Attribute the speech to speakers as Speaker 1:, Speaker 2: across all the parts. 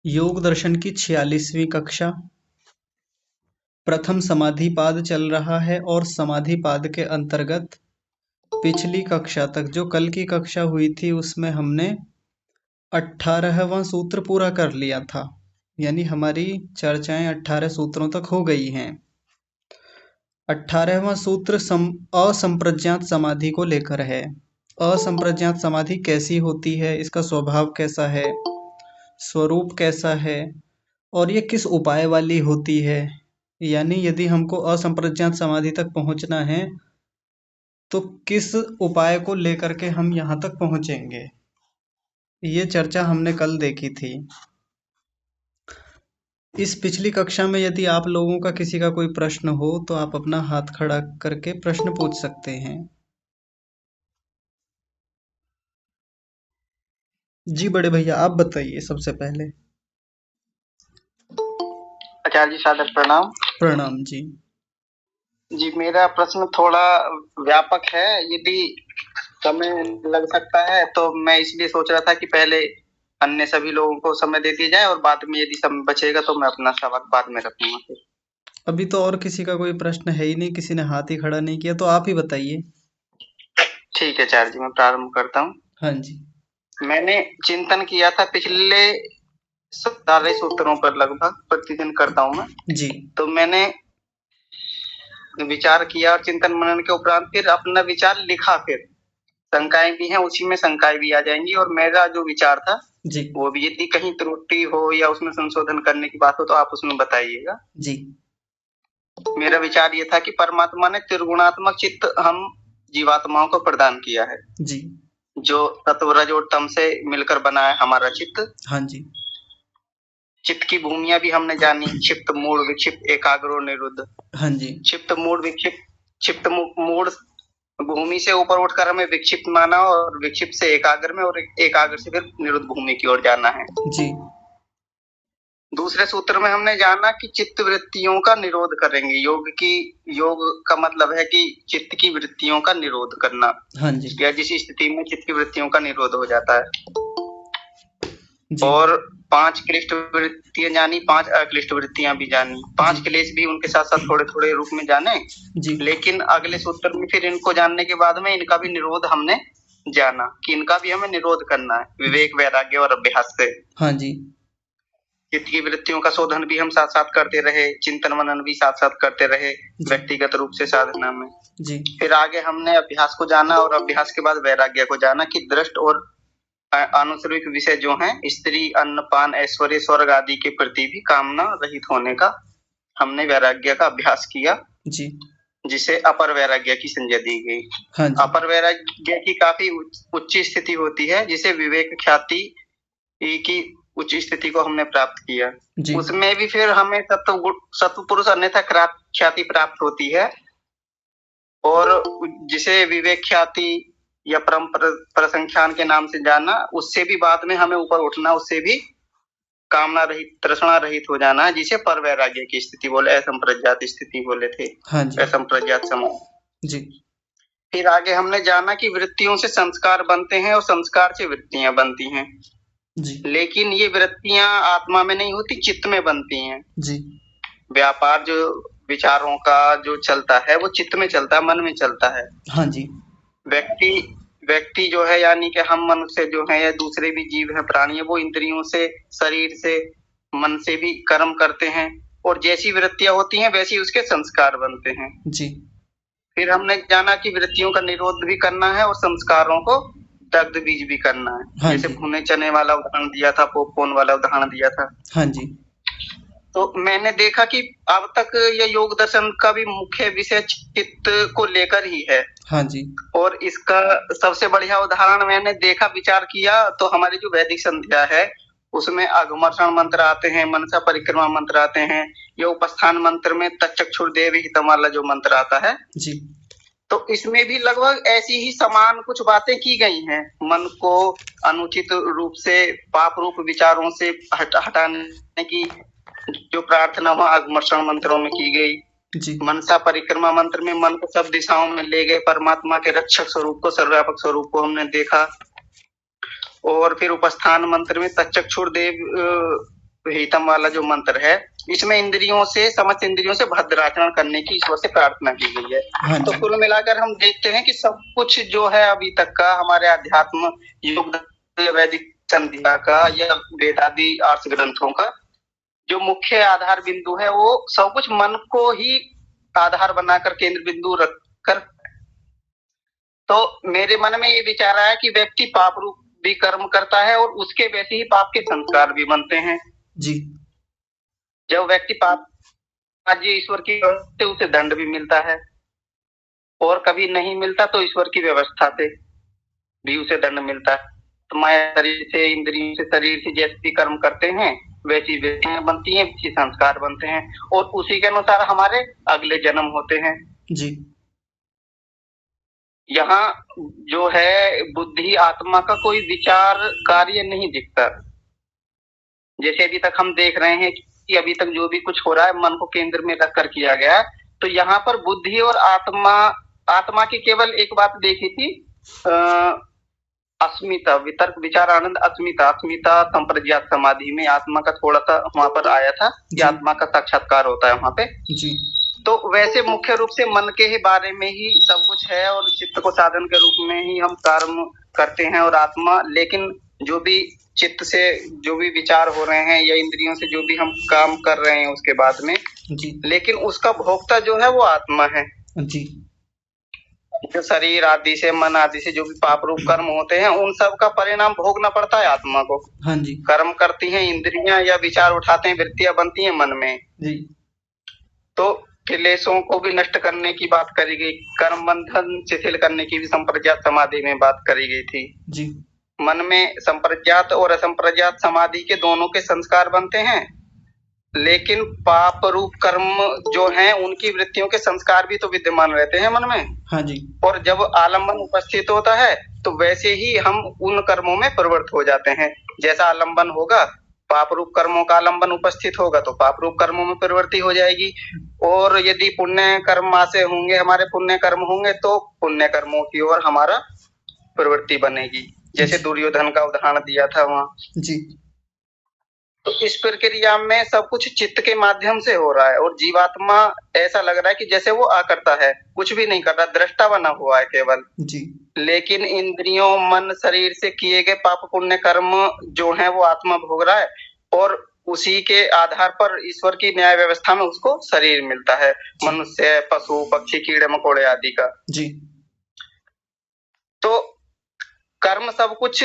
Speaker 1: योग दर्शन की 46वीं कक्षा। प्रथम समाधिपाद चल रहा है और समाधिपाद के अंतर्गत पिछली कक्षा तक जो कल की कक्षा हुई थी उसमें हमने 18वां सूत्र पूरा कर लिया था। यानी हमारी चर्चाएं 18 सूत्रों तक हो गई हैं। 18वां सूत्र असंप्रज्ञात समाधि को लेकर है। असंप्रज्ञात समाधि कैसी होती है, इसका स्वभाव कैसा है, स्वरूप कैसा है और ये किस उपाय वाली होती है। यानी यदि हमको असंप्रज्ञात समाधि तक पहुंचना है तो किस उपाय को लेकर के हम यहाँ तक पहुंचेंगे, ये चर्चा हमने कल देखी थी। इस पिछली कक्षा में यदि आप लोगों का किसी का कोई प्रश्न हो तो आप अपना हाथ खड़ा करके प्रश्न पूछ सकते हैं। जी बड़े भैया, आप बताइए सबसे पहले।
Speaker 2: आचार्य जी सादर प्रणाम।
Speaker 1: प्रणाम जी।
Speaker 2: जी मेरा प्रश्न थोड़ा व्यापक है, यदि समय लग सकता है तो मैं इसलिए सोच रहा था कि पहले अन्य सभी लोगों को समय दे दिया जाए और बाद में यदि समय बचेगा तो मैं अपना सवाल बाद में रखूंगा। फिर
Speaker 1: अभी तो और किसी का कोई प्रश्न है ही नहीं, किसी ने हाथ ही खड़ा नहीं किया, तो आप ही बताइए।
Speaker 2: ठीक है आचार्य जी, मैं प्रारंभ करता हूँ।
Speaker 1: हाँ जी।
Speaker 2: मैंने चिंतन किया था पिछले सारे सूत्रों पर, लगभग प्रतिदिन करता हूँ मैं
Speaker 1: जी।
Speaker 2: तो मैंने विचार किया और चिंतन मनन के उपरांत फिर अपना विचार लिखा। फिर शंकाएं भी हैं, उसी में शंकाएं भी आ जाएंगी और मेरा जो विचार था
Speaker 1: जी।
Speaker 2: वो भी, यदि कहीं त्रुटि हो या उसमें संशोधन करने की बात हो तो आप उसमें बताइएगा।
Speaker 1: जी।
Speaker 2: मेरा विचार ये था कि परमात्मा ने त्रिगुणात्मक चित्त हम जीवात्माओं को प्रदान किया है।
Speaker 1: जी।
Speaker 2: जो तत्व रज और तम से मिलकर बना है हमारा चित्त।
Speaker 1: हाँ जी।
Speaker 2: चित्त की भूमिया भी हमने जानी, क्षिप्त, मूढ़, विक्षिप्त, एकाग्र और निरुद्ध।
Speaker 1: हाँ जी।
Speaker 2: क्षिप्त, मूढ़, विक्षिप्त, क्षिप्त मूढ़ भूमि से ऊपर उठकर हमें विक्षिप्त माना और विक्षिप्त से एकाग्र में और एकाग्र से फिर निरुद्ध भूमि की ओर जाना है।
Speaker 1: जी।
Speaker 2: दूसरे सूत्र में हमने जाना कि चित्त वृत्तियों का निरोध करेंगे। योग का मतलब है कि चित्त की वृत्तियों का निरोध करना।
Speaker 1: हाँ जी।
Speaker 2: या जिस स्थिति में चित्त की वृत्तियों का निरोध हो जाता है।
Speaker 1: जी।
Speaker 2: और 5 क्लिष्ट वृत्तियां जानी, 5 अक्लिष्ट वृत्तियां भी जानी, 5 क्लेश भी उनके साथ साथ थोड़े थोड़े रूप में जाने।
Speaker 1: जी।
Speaker 2: लेकिन अगले सूत्र में फिर इनको जानने के बाद में इनका भी निरोध हमने जाना कि इनका भी हमें निरोध करना है विवेक, वैराग्य और अभ्यास से।
Speaker 1: हाँ जी।
Speaker 2: चित्त की वृत्तियों का शोधन भी हम साथ साथ करते रहे, चिंतन मनन भी साथ साथ करते रहे व्यक्तिगत रूप से साधना में।
Speaker 1: जी।
Speaker 2: फिर आगे हमने अभ्यास को जाना और अभ्यास के बाद वैराग्य को जाना कि दृष्ट और आनुषंगिक विषय जो हैं, स्त्री, अन्न, पान, ऐश्वर्य, स्वर्ग आदि के प्रति भी कामना रहित होने का हमने वैराग्य का अभ्यास किया। जी। जिसे अपर वैराग्य की संज्ञा दी गई।
Speaker 1: हाँ जी।
Speaker 2: अपर वैराग्य की काफी उच्च स्थिति होती है, जिसे विवेक ख्याति की उच्च स्थिति को हमने प्राप्त किया। जी। उसमें भी फिर हमें सत्व पुरुष अन्यथा ख्याति प्राप्त होती है और जिसे विवेक ख्याति या परम प्रसंख्यान के नाम से जाना, उससे भी बाद में हमें ऊपर उठना, उससे भी कामना रहित, तृष्णा रहित हो जाना, जिसे पर वैराग्य की स्थिति बोले, असंप्रज्ञात स्थिति बोले थे। हाँ जी। असंप्रज्ञात समाधि। जी। फिर आगे हमने जाना कि वृत्तियों से संस्कार बनते हैं और संस्कार से वृत्तियां बनती हैं। जी। लेकिन ये वृत्तियां आत्मा में नहीं होती, चित्त में बनती हैं। जी। व्यापार जो विचारों का जो चलता है वो चित्त में चलता है, मन में चलता है। हाँ जी। व्यक्ति जो है, यानी कि हम मनुष्य जो है या दूसरे भी जीव है, प्राणी है, वो इंद्रियों से, शरीर से, मन से भी कर्म करते हैं और जैसी वृत्तियां होती हैं वैसी उसके संस्कार बनते हैं। जी। फिर हमने जाना कि वृत्तियों का निरोध भी करना है और संस्कारों को दग्ध बीज भी करना है। हाँ, जैसे भुने चने वाला उदाहरण दिया था, पॉपकॉर्न वाला उदाहरण दिया था। हाँ जी। तो मैंने देखा कि अब तक ये योग दर्शन का भी मुख्य विषय चित्त को लेकर ही है। हाँ जी। और इसका सबसे बढ़िया उदाहरण मैंने देखा, विचार किया तो हमारी जो वैदिक संध्या है उसमें अघमर्षण मंत्र आते हैं, मनसा परिक्रमा मंत्र आते हैं, ये उपस्थान मंत्र में तच्चक्षुर्देव हितम वाला जो मंत्र आता है जी, तो इसमें भी लगभग ऐसी ही समान कुछ बातें की गई हैं। मन को अनुचित रूप से, पाप रूप विचारों से हटाने की जो प्रार्थना वहां अघमर्षण मंत्रों में की गई जी। मनसा परिक्रमा मंत्र में मन को सब दिशाओं में ले गए, परमात्मा के रक्षक स्वरूप को, सर्वव्यापक स्वरूप को हमने देखा। और फिर उपस्थान मंत्र में तच्चक्षुर्देव हितम वाला जो मंत्र है, इसमें इंद्रियों से, समस्त इंद्रियों से भद्राचरण करने की ईश्वर से प्रार्थना की गई है।
Speaker 1: हाँ
Speaker 2: तो
Speaker 1: जी।
Speaker 2: कुल मिलाकर हम देखते हैं कि सब कुछ जो है अभी तक का हमारे अध्यात्म योग, वैदिक संध्या का या वेदादि आर्ष ग्रंथों का जो मुख्य आधार बिंदु है, वो सब कुछ मन को ही आधार बनाकर, केंद्र बिंदु रखकर। तो मेरे मन में ये विचार आया कि व्यक्ति पाप रूप भी कर्म करता है और उसके वैसे ही पाप के संस्कार भी बनते हैं।
Speaker 1: जी।
Speaker 2: जब व्यक्ति पाप आज ईश्वर की से उसे दंड भी मिलता है, और कभी नहीं मिलता तो ईश्वर की व्यवस्था से भी उसे दंड मिलता है। तो माया शरीर से, इंद्रियों से, शरीर से जैसे भी कर्म करते हैं वैसी वृत्तियां बनती हैं, वैसी संस्कार बनते हैं, और उसी के अनुसार हमारे अगले जन्म होते हैं।
Speaker 1: जी।
Speaker 2: यहाँ जो है बुद्धि आत्मा का कोई विचार कार्य नहीं दिखता। जैसे अभी तक हम देख रहे हैं कि अभी तक जो भी कुछ हो रहा है मन को केंद्र में रखकर किया गया है। तो यहाँ पर बुद्धि और आत्मा की केवल एक बात देखी थी, अस्मिता, वितर्क विचार आनंद, अस्मिता संप्रज्ञात समाधि में आत्मा का थोड़ा सा वहां पर आया था कि आत्मा का साक्षात्कार होता है वहां पे।
Speaker 1: जी।
Speaker 2: तो वैसे मुख्य रूप से मन के ही बारे में ही सब कुछ है, और चित्त को साधन के रूप में ही हम कर्म करते हैं, और आत्मा, लेकिन जो भी चित्त से जो भी विचार हो रहे हैं या इंद्रियों से जो भी हम काम कर रहे हैं उसके बाद में
Speaker 1: जी।
Speaker 2: लेकिन उसका भोक्ता जो है वो आत्मा है।
Speaker 1: जी।
Speaker 2: जो शरीर आदि से, मन आदि से जो भी पाप रूप कर्म होते हैं उन सब का परिणाम भोगना पड़ता है आत्मा को।
Speaker 1: हाँ जी।
Speaker 2: कर्म करती हैं इंद्रियां या विचार उठाते हैं, वृत्तियां बनती हैं मन में।
Speaker 1: जी।
Speaker 2: तो क्लेशों को भी नष्ट करने की बात करी गई, कर्म बंधन शिथिल करने की भी संप्रज्ञात समाधि में बात करी गई थी।
Speaker 1: जी।
Speaker 2: मन में संप्रज्ञात और असंप्रज्ञात समाधि के दोनों के संस्कार बनते हैं, लेकिन पाप रूप कर्म जो हैं उनकी वृत्तियों के संस्कार भी तो विद्यमान रहते हैं मन में।
Speaker 1: हाँ जी।
Speaker 2: और जब आलम्बन उपस्थित होता है तो वैसे ही हम उन कर्मों में प्रवृत्त हो जाते हैं। जैसा आलम्बन होगा, पाप रूप कर्मों का आलम्बन उपस्थित होगा तो पाप रूप कर्मों में प्रवृत्ति हो जाएगी, और यदि पुण्य कर्म से होंगे, हमारे पुण्य कर्म होंगे तो पुण्य कर्मों की ओर हमारा प्रवृत्ति बनेगी। जैसे दुर्योधन का उदाहरण दिया था वहां।
Speaker 1: जी।
Speaker 2: तो इस प्रक्रिया में सब कुछ चित्त के माध्यम से हो रहा है, और जीवात्मा ऐसा लग रहा है कि जैसे वो आकर्ता है, कुछ भी नहीं कर रहा, दृष्टा बना हुआ है केवल।
Speaker 1: जी।
Speaker 2: लेकिन इंद्रियों, मन, शरीर से किए गए पाप पुण्य कर्म जो है वो आत्मा भोग रहा है, और उसी के आधार पर ईश्वर की न्याय व्यवस्था में उसको शरीर मिलता है, मनुष्य, पशु, पक्षी, कीड़े मकोड़े आदि का।
Speaker 1: जी।
Speaker 2: तो कर्म सब कुछ,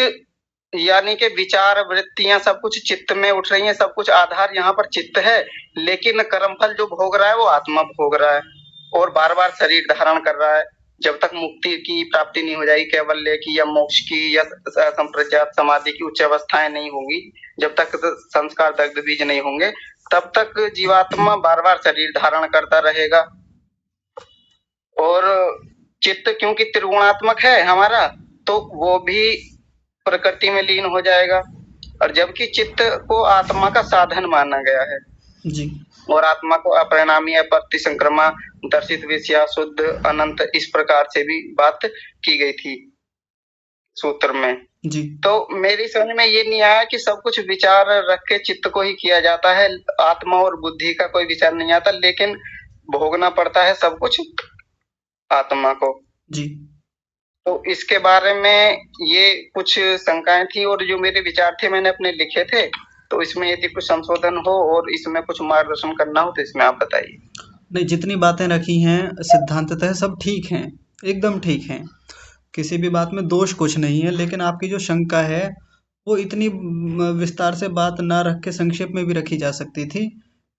Speaker 2: यानी कि विचार वृत्तियां सब कुछ चित्त में उठ रही हैं, सब कुछ आधार यहाँ पर चित्त है, लेकिन कर्मफल जो भोग रहा है वो आत्मा भोग रहा है, और बार बार शरीर धारण कर रहा है। जब तक मुक्ति की प्राप्ति नहीं हो जाएगी, कैवल्य की या मोक्ष की या संप्रज्ञात समाधि की उच्च अवस्थाएं नहीं होंगी, जब तक संस्कार दग्ध बीज नहीं होंगे, तब तक जीवात्मा बार बार शरीर धारण करता रहेगा। और चित्त क्योंकि त्रिगुणात्मक है हमारा, तो वो भी प्रकृति में लीन हो जाएगा, और जबकि चित्त को आत्मा का साधन माना गया है।
Speaker 1: जी।
Speaker 2: और आत्मा को अपरिणामी, अपत्ति संक्रमा, दर्शित विषया, शुद्ध, अनंत, इस प्रकार से भी बात की गई थी सूत्र में।
Speaker 1: जी।
Speaker 2: तो मेरी समझ में ये नहीं आया कि सब कुछ विचार रख के चित्त को ही किया जाता है, आत्मा और बुद्धि का कोई विचार नहीं आता, लेकिन भोगना पड़ता है सब कुछ आत्मा को।
Speaker 1: जी।
Speaker 2: तो इसके बारे में ये कुछ शंकाएं थी, और जो मेरे विचार थे मैंने अपने लिखे थे, तो इसमें यदि कुछ संशोधन हो और इसमें कुछ मार्गदर्शन करना हो तो इसमें आप बताइए।
Speaker 1: नहीं, जितनी बातें रखी हैं सिद्धांततः सब ठीक हैं, एकदम ठीक हैं, किसी भी बात में दोष कुछ नहीं है, लेकिन आपकी जो शंका है वो इतनी विस्तार से बात ना रख के संक्षेप में भी रखी जा सकती थी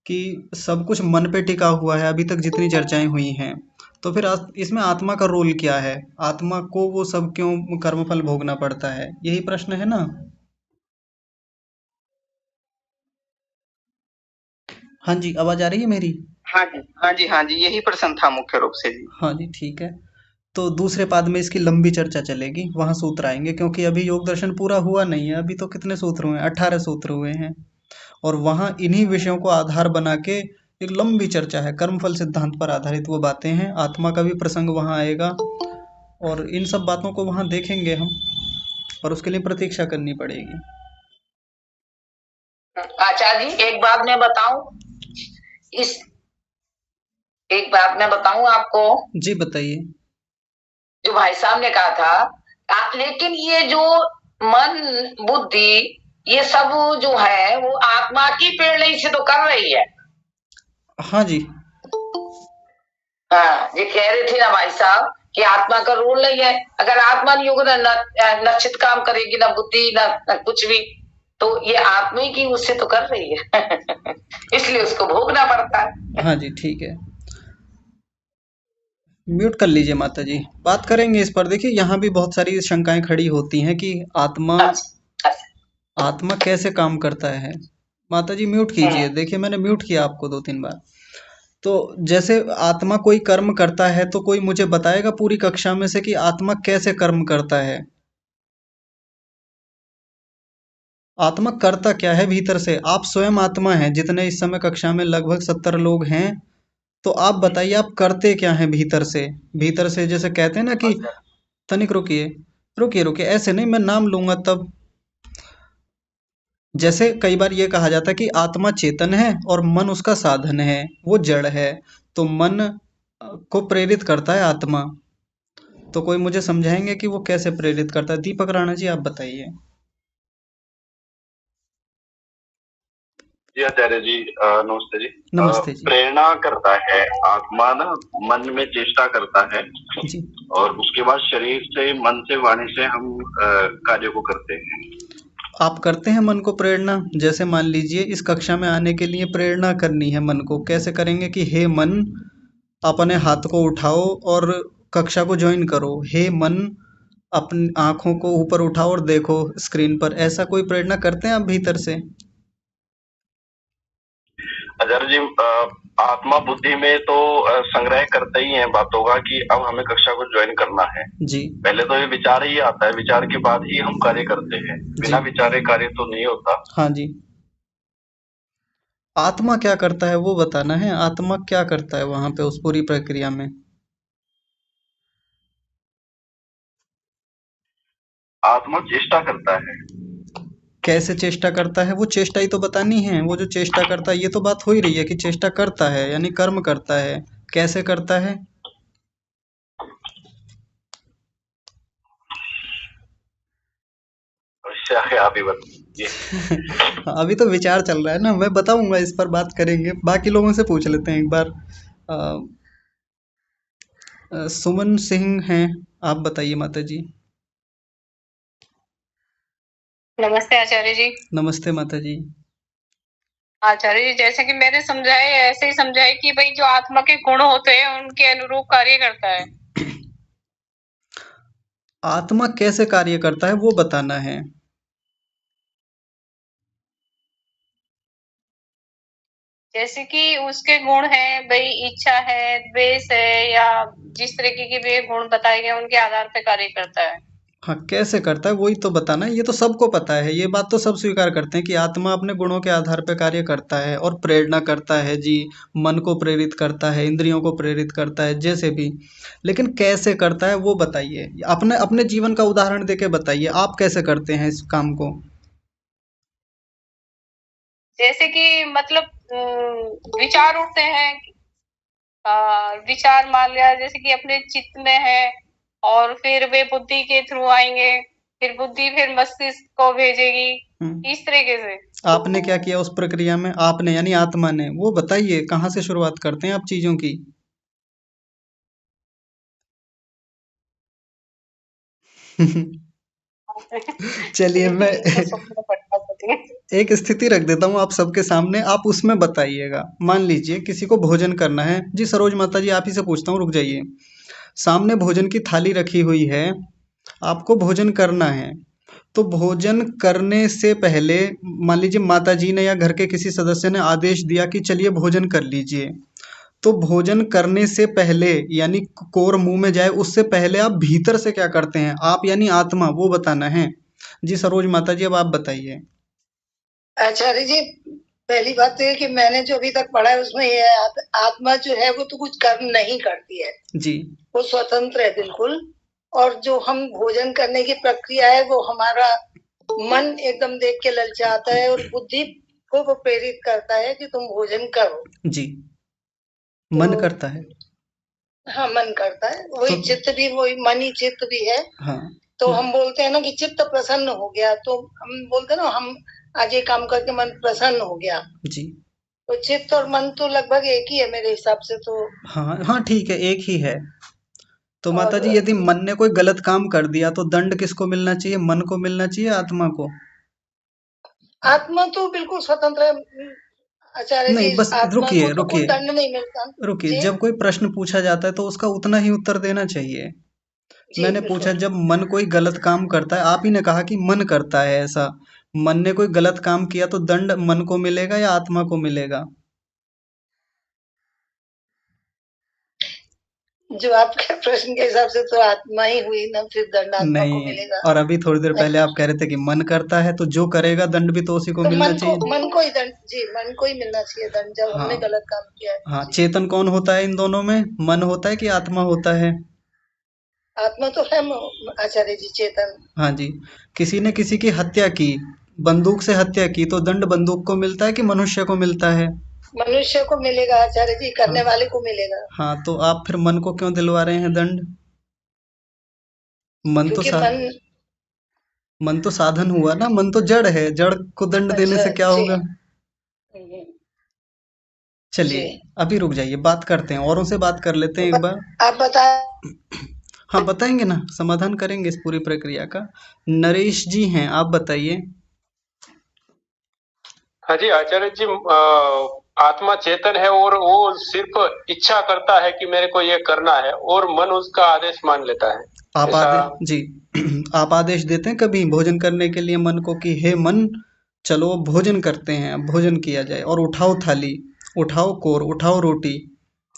Speaker 1: कि सब कुछ मन पे टिका हुआ है अभी तक जितनी चर्चाएं हुई हैं, तो फिर इसमें आत्मा का रोल क्या है, आत्मा को वो सब क्यों कर्मफल भोगना पड़ता है, यही प्रश्न है ना। हाँ जी, आवाज आ रही है मेरी?
Speaker 2: हाँ जी, हाँ जी, हाँ जी, यही प्रश्न था मुख्य रूप से जी।
Speaker 1: हाँ जी, ठीक है। तो दूसरे पाद में इसकी लंबी चर्चा चलेगी, वहां सूत्र आएंगे, क्योंकि अभी योग दर्शन पूरा हुआ नहीं है, अभी तो कितने सूत्र हुए हैं, 18 सूत्र हुए हैं, और वहां इन्हीं विषयों को आधार बना के एक लंबी चर्चा है, कर्मफल सिद्धांत पर आधारित वो बातें हैं, आत्मा का भी प्रसंग वहां आएगा, और इन सब बातों को वहां देखेंगे हम, और उसके लिए प्रतीक्षा करनी पड़ेगी।
Speaker 2: आचार्य जी एक बात मैं बताऊं, इस एक बात मैं बताऊं आपको।
Speaker 1: जी बताइए।
Speaker 2: जो भाई साहब ने कहा था, लेकिन ये जो मन बुद्धि ये सब जो है वो आत्मा की प्रेरणा से तो कर रही है।
Speaker 1: हाँ जी।
Speaker 2: हाँ, ये कह रहे थे ना भाई साहब कि आत्मा का रोल नहीं है। अगर आत्मा नहीं होगा न चित काम करेगी, ना बुद्धि, ना कुछ भी, तो ये आत्मा ही की उससे तो कर रही है। इसलिए उसको भोगना पड़ता है।
Speaker 1: हाँ जी ठीक है। म्यूट कर लीजिए माता जी, बात करेंगे इस पर। देखिए यहाँ भी बहुत सारी शंकाएं खड़ी होती हैं कि आत्मा
Speaker 2: अच्छा,
Speaker 1: आत्मा कैसे काम करता है। माता जी म्यूट कीजिए, देखिए मैंने म्यूट किया आपको 2-3 बार। तो जैसे आत्मा कोई कर्म करता है तो कोई मुझे बताएगा पूरी कक्षा में से कि आत्मा कैसे कर्म करता है। आत्मा करता क्या है भीतर से। आप स्वयं आत्मा हैं, जितने इस समय कक्षा में लगभग 70 लोग हैं। तो आप बताइए आप करते क्या हैं भीतर से। भीतर से जैसे कहते हैं ना कि तनिक रुकिए, रुकिए रुकिए, ऐसे नहीं, मैं नाम लूंगा तब। जैसे कई बार ये कहा जाता है कि आत्मा चेतन है और मन उसका साधन है, वो जड़ है। तो मन को प्रेरित करता है आत्मा। तो कोई मुझे समझाएंगे कि वो कैसे प्रेरित करता है। दीपक राणा जी आप बताइए।
Speaker 3: जी आचार्य जी, नमस्ते जी।
Speaker 1: नमस्ते जी।
Speaker 3: प्रेरणा करता है आत्मा ना, मन में चेष्टा करता है
Speaker 1: जी।
Speaker 3: और उसके बाद शरीर से, मन से, वाणी से हम कार्य को करते हैं।
Speaker 1: आप करते हैं मन को प्रेरणा। जैसे मान लीजिए इस कक्षा में आने के लिए प्रेरणा करनी है मन को, कैसे करेंगे कि हे मन अपने हाथ को उठाओ और कक्षा को ज्वाइन करो। हे मन अपनी आंखों को ऊपर उठाओ और देखो स्क्रीन पर। ऐसा कोई प्रेरणा करते हैं आप भीतर से।
Speaker 3: आचार्य जी, आत्मा बुद्धि में तो संग्रह करते ही है बातों का कि अब हमें कक्षा को ज्वाइन करना है।
Speaker 1: जी।
Speaker 3: पहले तो ये विचार ही आता है, विचार के बाद ही हम कार्य करते हैं। बिना विचारे कार्य तो नहीं होता।
Speaker 1: हाँ जी। आत्मा क्या करता है वो बताना है। आत्मा क्या करता है वहां पे उस पूरी प्रक्रिया में।
Speaker 3: आत्मा चेष्टा करता है।
Speaker 1: कैसे चेष्टा करता है, वो चेष्टा ही तो बतानी है। वो जो चेष्टा करता है, ये तो बात हो ही रही है कि चेष्टा करता है यानी कर्म करता है। कैसे करता है।
Speaker 3: आप ही बताइए।
Speaker 1: अभी तो विचार चल रहा है ना, मैं बताऊंगा, इस पर बात करेंगे। बाकी लोगों से पूछ लेते हैं एक बार। अ, सुमन सिंह हैं, आप बताइए माता जी।
Speaker 4: नमस्ते आचार्य जी।
Speaker 1: नमस्ते माता जी।
Speaker 4: आचार्य जी जैसे कि मैंने समझाया ऐसे ही समझाया कि भाई जो आत्मा के गुण होते हैं उनके अनुरूप कार्य करता है।
Speaker 1: आत्मा कैसे कार्य करता है वो बताना है।
Speaker 4: जैसे कि उसके गुण हैं भाई, इच्छा है, द्वेष है, या जिस तरीके के भी गुण बताए गए उनके आधार पर कार्य करता है।
Speaker 1: हाँ कैसे करता है वही तो बताना है। ये तो सबको पता है, ये बात तो सब स्वीकार करते हैं कि आत्मा अपने गुणों के आधार पर कार्य करता है और प्रेरणा करता है जी। मन को प्रेरित करता है, इंद्रियों को प्रेरित करता है, जैसे भी। लेकिन कैसे करता है वो बताइए। अपने अपने जीवन का उदाहरण देके बताइए, आप कैसे करते हैं इस काम को।
Speaker 4: जैसे कि मतलब विचार उठते हैं, विचार मान लिया जैसे कि अपने चित्त में है और फिर वे बुद्धि के थ्रू आएंगे, फिर बुद्धि फिर मस्तिष्क को भेजेगी, इस तरीके से।
Speaker 1: आपने क्या किया उस प्रक्रिया में। आपने यानी आत्मा ने, वो बताइए कहाँ से शुरुआत करते हैं आप चीजों की। चलिए मैं एक स्थिति रख देता हूँ आप सबके सामने, आप उसमें बताइएगा। मान लीजिए किसी को भोजन करना है जी। सरोज माता जी आप ही से पूछता हूँ, रुक जाइए। सामने भोजन की थाली रखी हुई है, आपको भोजन करना है। तो भोजन करने से पहले मान लीजिए माता जी ने या घर के किसी सदस्य ने आदेश दिया कि चलिए भोजन कर लीजिए। तो भोजन करने से पहले यानी कोर मुंह में जाए उससे पहले आप भीतर से क्या करते हैं, आप यानी आत्मा, वो बताना है। जी सरोज माता जी अब आप बताइए।
Speaker 5: आचार्य जी पहली बात तो ये कि मैंने जो अभी तक पढ़ा है उसमें ये है, आत्मा जो है वो तो कुछ कर्म नहीं करती है
Speaker 1: जी।
Speaker 5: वो स्वतंत्र है बिल्कुल। और जो हम भोजन करने की प्रक्रिया है वो हमारा मन एकदम देख के ललचाता है और बुद्धि को वो प्रेरित करता है कि तुम भोजन करो।
Speaker 1: जी, मन
Speaker 5: तो
Speaker 1: करता है।
Speaker 5: हाँ, मन करता है, वही
Speaker 1: तो
Speaker 5: चित्त भी, वही मन ही चित्त भी है।
Speaker 1: हाँ,
Speaker 5: तो हम बोलते हैं ना कि चित्त प्रसन्न हो गया, तो हम बोलते हैं ना, हम आज ये काम करके मन प्रसन्न हो गया।
Speaker 1: जी।
Speaker 5: तो चित्त और मन तो लगभग एक ही है मेरे हिसाब से तो।
Speaker 1: हाँ, हाँ, ठीक है, एक ही है। तो
Speaker 5: और
Speaker 1: माताजी यदि मन ने कोई गलत काम कर दिया तो दंड किसको मिलना चाहिए? मन को मिलना चाहिए, आत्मा को?
Speaker 5: आत्मा तो बिल्कुल स्वतंत्र है आचार्य
Speaker 1: नहीं,
Speaker 5: जी,
Speaker 1: बस
Speaker 5: आत्मा को
Speaker 1: रुकिए,
Speaker 5: तो कोई
Speaker 1: रुकिए,
Speaker 5: दंड नहीं मिलता
Speaker 1: रुकिए।
Speaker 5: जी।
Speaker 1: जब कोई प्रश्न पूछा जाता है तो उसका उतना ही उत्तर देना चाहिए।
Speaker 5: जी
Speaker 1: मैंने पूछा,
Speaker 5: बिल्कुल।
Speaker 1: जब मन कोई गलत काम करता है, आप ही ने कहा कि मन करता है ऐसा। मन ने कोई गलत काम किया तो दंड मन को मिलेगा या आत्मा को मिलेगा?
Speaker 5: जो आपके प्रश्न के हिसाब से तो आत्मा ही हुई ना, फिर दंड आत्मा को
Speaker 1: नहीं।
Speaker 5: मिलेगा।
Speaker 1: और अभी थोड़ी देर पहले आप कह रहे थे कि मन करता है, तो जो करेगा दंड भी तो उसी को
Speaker 5: तो
Speaker 1: मिलना चाहिए।
Speaker 5: मन को ही दंड, जी मन को ही मिलना चाहिए दंड, जब
Speaker 1: हाँ,
Speaker 5: हमने गलत काम किया है
Speaker 1: हाँ।
Speaker 5: जी।
Speaker 1: चेतन कौन होता है इन दोनों में? मन होता है कि आत्मा होता है?
Speaker 5: आत्मा तो है आचार्य जी, चेतन।
Speaker 1: हाँ जी। किसी ने किसी की हत्या की, बंदूक से हत्या की, तो दंड बंदूक को मिलता है कि मनुष्य को मिलता है?
Speaker 5: मनुष्य को मिलेगा आचार्य जी, करने
Speaker 1: हाँ,
Speaker 5: वाले को मिलेगा।
Speaker 1: हाँ। तो आप फिर मन को क्यों दिलवा रहे हैं दंड? मन तो
Speaker 5: क्योंकि
Speaker 1: सा
Speaker 5: मन।
Speaker 1: मन तो साधन हुआ ना, मन तो जड़ है, जड़ को दंड देने
Speaker 5: अच्छा
Speaker 1: से क्या
Speaker 5: जी।
Speaker 1: होगा?
Speaker 5: हम्म, जी।
Speaker 1: चलिए, अभी रुक जाइए, बात करते हैं, औरों से बात कर लेते
Speaker 5: तो
Speaker 1: हैं एक बार।
Speaker 5: आप बता।
Speaker 1: हाँ, बताएंगे ना, समाधान करेंगे इस पूरी प्रक्रिया का। नरेश जी हैं, आप बताइए।
Speaker 6: हाँ जी आचार्य जी, आत्मा चेतन है और वो सिर्फ इच्छा करता है कि मेरे को ये करना है, और मन उसका आदेश मान लेता है।
Speaker 1: आप
Speaker 6: ऐसा?
Speaker 1: आदेश जी। आप आदेश देते हैं कभी भोजन करने के लिए मन को कि हे मन, चलो भोजन करते हैं, अब भोजन किया जाए, और उठाओ थाली, उठाओ कोर, उठाओ रोटी,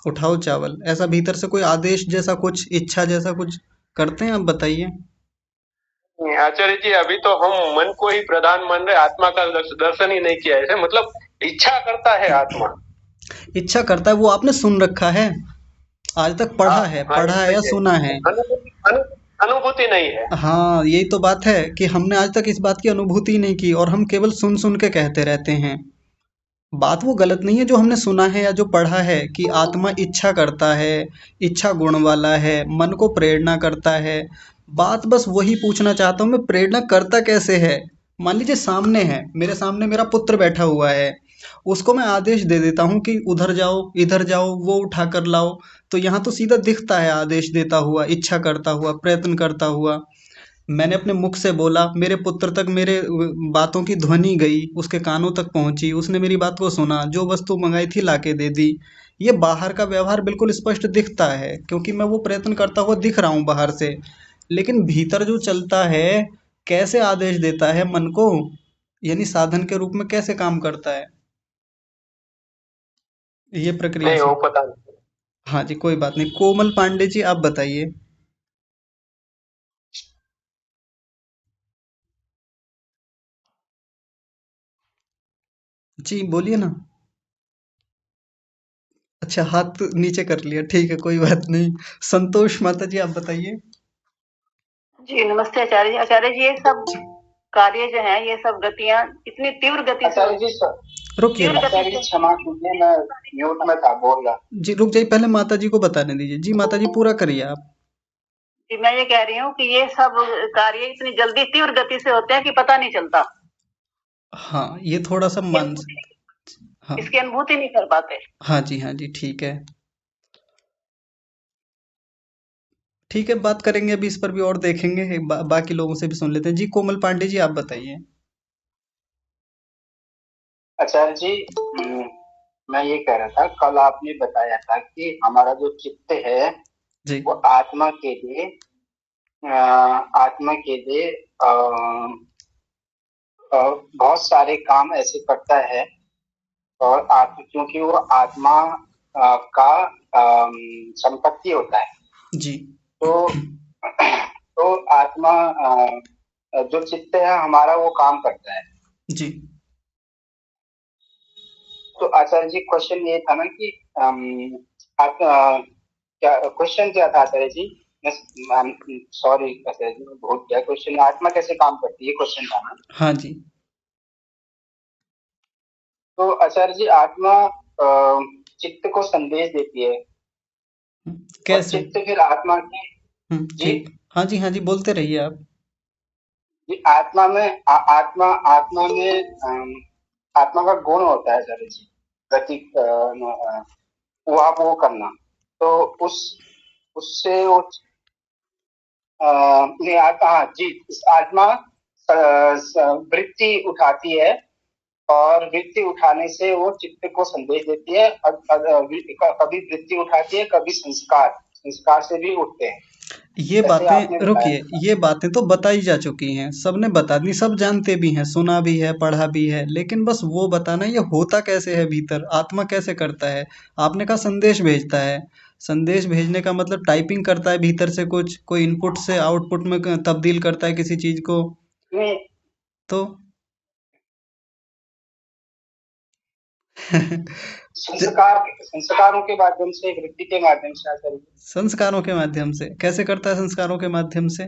Speaker 1: उठाओ चावल, ऐसा भीतर से कोई आदेश जैसा कुछ, इच्छा जैसा कुछ करते हैं? आप बताइए।
Speaker 6: आचार्य जी, अभी तो हम मन को ही प्रधान मान रहे, आत्मा का दर्शन ही नहीं किया। ऐसे मतलब इच्छा करता है आत्मा।
Speaker 1: इच्छा करता है, वो आपने सुन रखा है? आज तक
Speaker 6: हाँ, हाँ,
Speaker 1: पढ़ा है या
Speaker 6: सही है।
Speaker 1: सुना है?
Speaker 6: अनुभूति नहीं है।
Speaker 1: हाँ, यही तो बात है कि हमने आज तक इस बात की अनुभूति नहीं की, और हम केवल सुन सुन के कहते रहते हैं। बात वो गलत नहीं है जो हमने सुना है या जो पढ़ा है कि आत्मा इच्छा करता है, इच्छा गुण वाला है, मन को प्रेरणा करता है। बात बस वही पूछना चाहता हूँ मैं, प्रेरणा करता कैसे है? मान लीजिए सामने है, मेरे सामने मेरा पुत्र बैठा हुआ है, उसको मैं आदेश दे देता हूँ कि उधर जाओ, इधर जाओ, वो उठा कर लाओ। तो यहाँ तो सीधा दिखता है आदेश देता हुआ, इच्छा करता हुआ, प्रयत्न करता हुआ। मैंने अपने मुख से बोला, मेरे पुत्र तक मेरे बातों की ध्वनि गई, उसके कानों तक पहुंची, उसने मेरी बात को सुना, जो वस्तु मंगाई थी लाके दे दी। ये बाहर का व्यवहार बिल्कुल स्पष्ट दिखता है, क्योंकि मैं वो प्रयत्न करता हुआ दिख रहा हूँ बाहर से। लेकिन भीतर जो चलता है, कैसे आदेश देता है मन को, यानी साधन के रूप में कैसे काम करता है, ये प्रक्रिया
Speaker 6: नहीं,
Speaker 1: से।
Speaker 6: वो पता नहीं।
Speaker 1: हाँ जी, कोई बात नहीं। कोमल पांडे जी, आप बताइए। जी बोलिए ना। अच्छा, हाथ नीचे कर लिया, ठीक है, कोई बात नहीं। संतोष माता जी, आप बताइए।
Speaker 7: जी नमस्ते आचार्य जी। आचार्य जी, ये सब कार्य जो है, ये सब गतियां इतनी तीव्र गति से
Speaker 2: आचार्य जी
Speaker 1: रुकिए,
Speaker 2: आचार्य जी क्षमा कीजिए, मैं म्यूट में था, बोल रहा।
Speaker 1: जी रुक जाइए, पहले माता जी को बताने दीजिए। जी माता जी, पूरा करिए आप।
Speaker 7: जी, मैं ये कह रही हूँ कि ये सब कार्य इतनी जल्दी तीव्र गति से होते हैं कि पता नहीं चलता।
Speaker 1: हाँ, ये थोड़ा सा मान। हाँ,
Speaker 7: इसकी अनुभूति नहीं कर पाते।
Speaker 1: हाँ जी, हाँ जी, ठीक है। ठीक है, बात करेंगे अभी इस पर भी, और देखेंगे बाकी लोगों से भी सुन लेते हैं। जी कोमल पांडे जी, आप बताइए।
Speaker 2: आचार्य जी, मैं ये कह रहा था, कल आपने बताया था कि हमारा जो चित्त है
Speaker 1: जी,
Speaker 2: वो आत्मा के लिए बहुत सारे काम ऐसे करता है, और क्योंकि वो आत्मा का संपत्ति होता है,
Speaker 1: जी,
Speaker 2: तो तो आत्मा जो चित्त है हमारा वो काम करता है।
Speaker 1: जी,
Speaker 2: तो आचार्य जी, क्वेश्चन ये था ना कि आप क्या क्वेश्चन क्या था आचार्य जी? सॉरी आचार्य जी, मैं भूल गया क्वेश्चन। आत्मा कैसे काम करती है, क्वेश्चन था ना?
Speaker 1: हाँ जी।
Speaker 8: तो आचार्य जी, आत्मा चित्त को संदेश देती है और
Speaker 1: कैसे?
Speaker 8: चित्त फिर आत्मा की जी
Speaker 1: ठीक। हाँ जी, हाँ जी, बोलते रहिए आप।
Speaker 8: जी, आत्मा में आत्मा में आत्मा का गुण होता है आचार्य जी, गति वो करना। तो उससे वो नहीं हाँ जी, आत्मा वृत्ति उठाती है और वृत्ति उठाने से वो चित्त को संदेश देती है। कभी वृत्ति उठाती है, कभी संस्कार से भी उठते हैं।
Speaker 1: ये
Speaker 8: जैसे आपने
Speaker 1: बातें
Speaker 8: बताया
Speaker 1: रुकिए, ये बातें तो बताई जा चुकी हैं, सबने बता दी, सब जानते भी हैं, सुना भी है, पढ़ा भी है, लेकिन बस वो बताना ये होता कैसे है भीतर, आत्मा कैसे करता है। आपने कहा संदेश भेजता है, संदेश भेजने का मतलब टाइपिंग करता है भीतर से, कुछ कोई इनपुट से आउटपुट में तब्दील करता है किसी चीज को,
Speaker 8: नहीं,
Speaker 1: तो
Speaker 8: संस्कारों के माध्यम से, वृत्ति के माध्यम से आचार्य जी।
Speaker 1: संस्कारों के माध्यम से कैसे करता है? संस्कारों के माध्यम से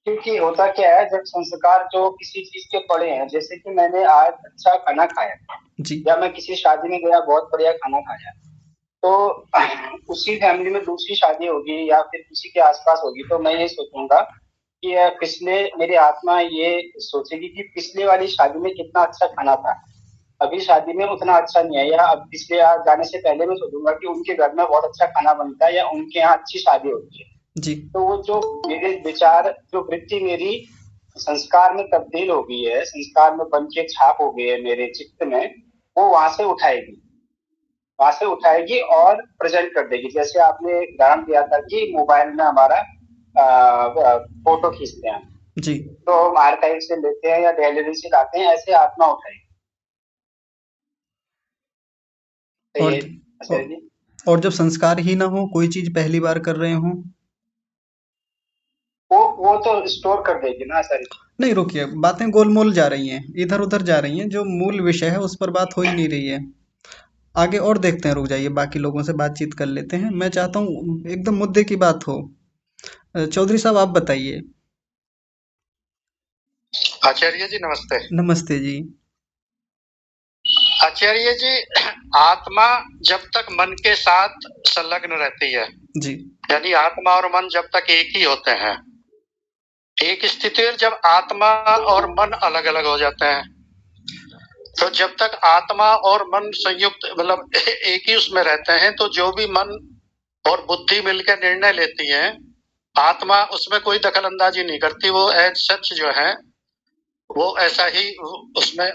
Speaker 8: क्योंकि होता क्या है, जब संस्कार जो किसी चीज के पड़े हैं, जैसे कि मैंने आज अच्छा खाना खाया
Speaker 1: जी
Speaker 8: या मैं किसी शादी में गया, बहुत बढ़िया खाना खाया, तो उसी फैमिली में दूसरी शादी होगी या फिर किसी के आसपास होगी, तो मैं ये सोचूंगा कि पिछले मेरी आत्मा ये सोचेगी कि पिछले वाली शादी में कितना अच्छा खाना था, अभी शादी में उतना अच्छा नहीं है, या अब पिछले जाने से पहले मैं सोचूंगा कि उनके घर में बहुत अच्छा खाना बनता है या उनके यहाँ अच्छी शादी होती है।
Speaker 1: जी
Speaker 8: तो वो जो मेरे विचार, जो वृत्ति मेरी संस्कार में तब्दील हो गई है, संस्कार में बन के छाप हो गई है मेरे चित्त में, वो वहां से उठाएगी और प्रेजेंट कर देगी। जैसे आपने उदाहरण दिया था कि मोबाइल में हमारा फोटो खींचते हैं,
Speaker 1: जी
Speaker 8: तो हम आर्काइव से लेते हैं या गैलरी से लाते हैं, ऐसे आत्मा उठाएगी। तो
Speaker 1: और
Speaker 8: ये आचार्य जी,
Speaker 1: और जब संस्कार ही ना हो, कोई चीज पहली बार कर रहे हो,
Speaker 8: वो तो स्टोर कर देगी ना आचार्य जी।
Speaker 1: नहीं रुकिए, बातें गोलमोल जा रही हैं, इधर उधर जा रही हैं, जो मूल विषय है उस पर बात हो ही नहीं रही है। आगे और देखते हैं, रुक जाइए, बाकी लोगों से बातचीत कर लेते हैं। मैं चाहता हूँ एकदम मुद्दे की बात हो। चौधरी साहब आप बताइए।
Speaker 9: आचार्य जी नमस्ते।
Speaker 1: नमस्ते जी।
Speaker 9: आचार्य जी, आत्मा जब तक मन के साथ संलग्न रहती है
Speaker 1: जी
Speaker 9: यानी आत्मा और मन जब तक एक ही होते हैं, एक स्थिति है जब आत्मा और मन अलग अलग हो जाते हैं, तो जब तक आत्मा और मन संयुक्त मतलब एक ही उसमें रहते हैं, तो जो भी मन और बुद्धि मिलकर निर्णय लेती है, आत्मा उसमें कोई दखल अंदाजी नहीं करती, वो एज सच जो है वो ऐसा ही उसमें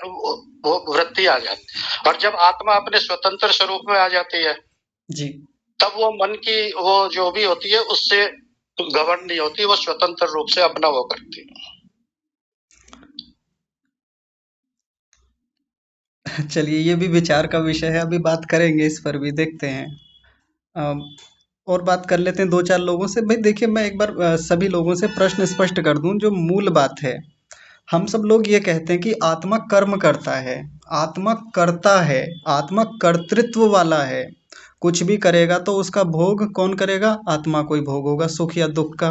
Speaker 9: वो वृत्ति आ जाती। और जब आत्मा अपने स्वतंत्र स्वरूप में आ जाती है
Speaker 1: जी
Speaker 9: तब वो मन की वो जो भी होती है उससे गवर्न नहीं होती, वो स्वतंत्र रूप से अपना वो करती
Speaker 1: है। चलिए, ये भी विचार का विषय है, अभी बात करेंगे इस पर भी, देखते हैं। अम, और बात कर लेते हैं दो चार लोगों से। भाई देखिए, मैं एक बार सभी लोगों से प्रश्न स्पष्ट कर दूं, जो मूल बात है। हम सब लोग ये कहते हैं कि आत्मा कर्म करता है, आत्मा करता है, आत्मा कर्तृत्व वाला है, कुछ भी करेगा तो उसका भोग कौन करेगा? आत्मा को ही भोग होगा, सुख या दुख का।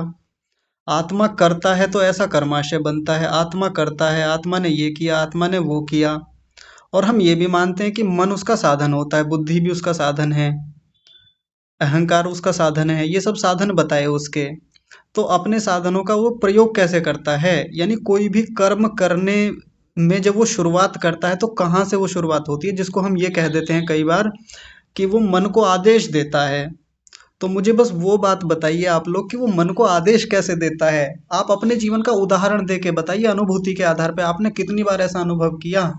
Speaker 1: आत्मा करता है तो ऐसा कर्माशय बनता है, आत्मा करता है, आत्मा ने ये किया, आत्मा ने वो किया। और हम ये भी मानते हैं कि मन उसका साधन होता है, बुद्धि भी उसका साधन है, अहंकार उसका साधन है, ये सब साधन बताए उसके। तो अपने साधनों का वो प्रयोग कैसे करता है? यानी कोई भी कर्म करने में जब वो शुरुआत करता है तो कहाँ से वो शुरुआत होती है, जिसको हम ये कह देते हैं कई बार कि वो मन को आदेश देता है। तो मुझे बस वो बात बताइए आप लोग कि वो मन को आदेश कैसे देता है? आप अपने जीवन का उदाहरण दे के बताइए, अनुभूति के आधार पे। आपने कितनी बार ऐसा अनुभव किया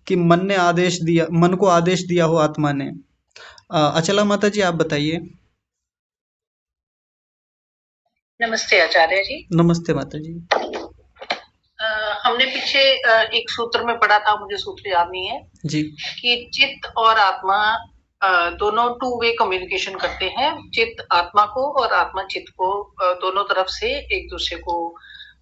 Speaker 1: कि मन ने आदेश दिया, मन को आदेश दिया हो आत्मा ने? अचला माता जी आप बताइए।
Speaker 7: नमस्ते आचार्य जी।
Speaker 1: नमस्ते माता जी।
Speaker 7: हमने पीछे एक सूत्र में पढ़ा था, मुझे सूत्र याद नहीं है
Speaker 1: जी
Speaker 7: कि चित्त और आत्मा दोनों टू वे कम्युनिकेशन करते हैं। चित्त आत्मा को और आत्मा चित्त को दोनों तरफ से एक दूसरे को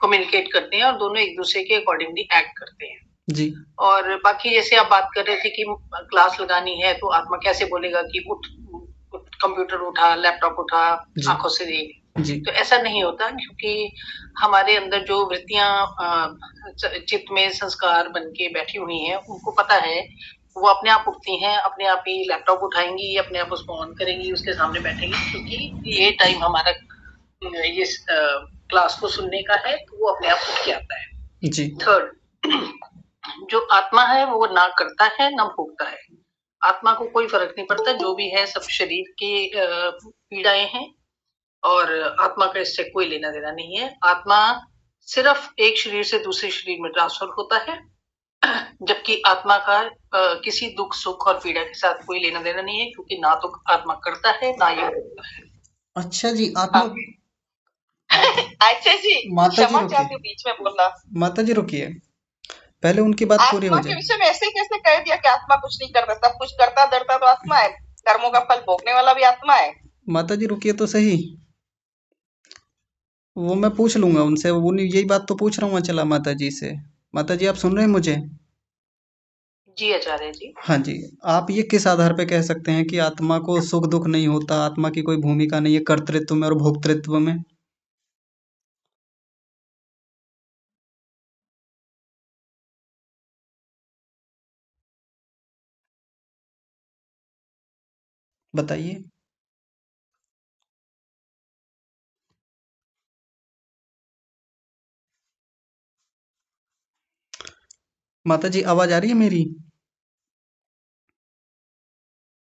Speaker 7: कम्युनिकेट करते हैं और दोनों एक दूसरे के अकॉर्डिंगली एक्ट करते हैं
Speaker 1: जी
Speaker 7: और बाकी जैसे आप बात कर रहे थे कि क्लास लगानी है तो आत्मा कैसे बोलेगा कि उठ कंप्यूटर उठा, लैपटॉप उठा,
Speaker 1: जी
Speaker 7: आंखों से देख।
Speaker 1: जी
Speaker 7: तो ऐसा नहीं होता, क्योंकि हमारे अंदर जो वृत्तियां चित्त में संस्कार बन के बैठी हुई हैं, उनको पता है वो अपने आप उठती हैं, अपने आप ही लैपटॉप उठाएंगी, अपने आप उसको ऑन करेंगी, उसके सामने बैठेंगी, क्योंकि ये टाइम हमारा ये क्लास को सुनने का है, तो वो अपने आप उठ के आता है।
Speaker 1: जी
Speaker 7: थर्ड, जो आत्मा है वो ना करता है ना भोगता है। आत्मा को कोई फर्क नहीं पड़ता, जो भी है सब शरीर की पीड़ाएं हैं, और आत्मा का इससे कोई लेना देना नहीं है। आत्मा सिर्फ एक शरीर से दूसरे शरीर में ट्रांसफर होता है, जबकि आत्मा का किसी दुख सुख और पीड़ा के साथ कोई लेना देना नहीं है, क्योंकि ना तो आत्मा करता है ना ये भोगता है।
Speaker 1: अच्छा जी, आत्मा
Speaker 10: अच्छा जी,
Speaker 1: माता जी
Speaker 10: क्षमा चाहती
Speaker 1: रुकिए,
Speaker 10: हूँ बीच में बोलना।
Speaker 1: माता जी रुकिए, पहले उनकी बात पूरी हो
Speaker 10: आत्मा के
Speaker 1: जाए।
Speaker 10: विषय में ऐसे कैसे कह दिया कि आत्मा कुछ नहीं करता, सब कुछ करता धरता तो आत्मा है, कर्मों का फल भोगने वाला भी आत्मा है।
Speaker 1: माता जी रुकिए तो सही, वो मैं पूछ लूंगा उनसे, वो यही बात तो पूछ रहा हूँ चला माता जी से। माता जी आप सुन रहे हैं मुझे?
Speaker 7: जी आचार्य जी।
Speaker 1: हाँ जी, आप ये किस आधार पे कह सकते हैं कि आत्मा को सुख दुख नहीं होता, आत्मा की कोई भूमिका नहीं है कर्तृत्व में और भोक्तृत्व में? बताइए। माता जी आवाज आ रही है मेरी?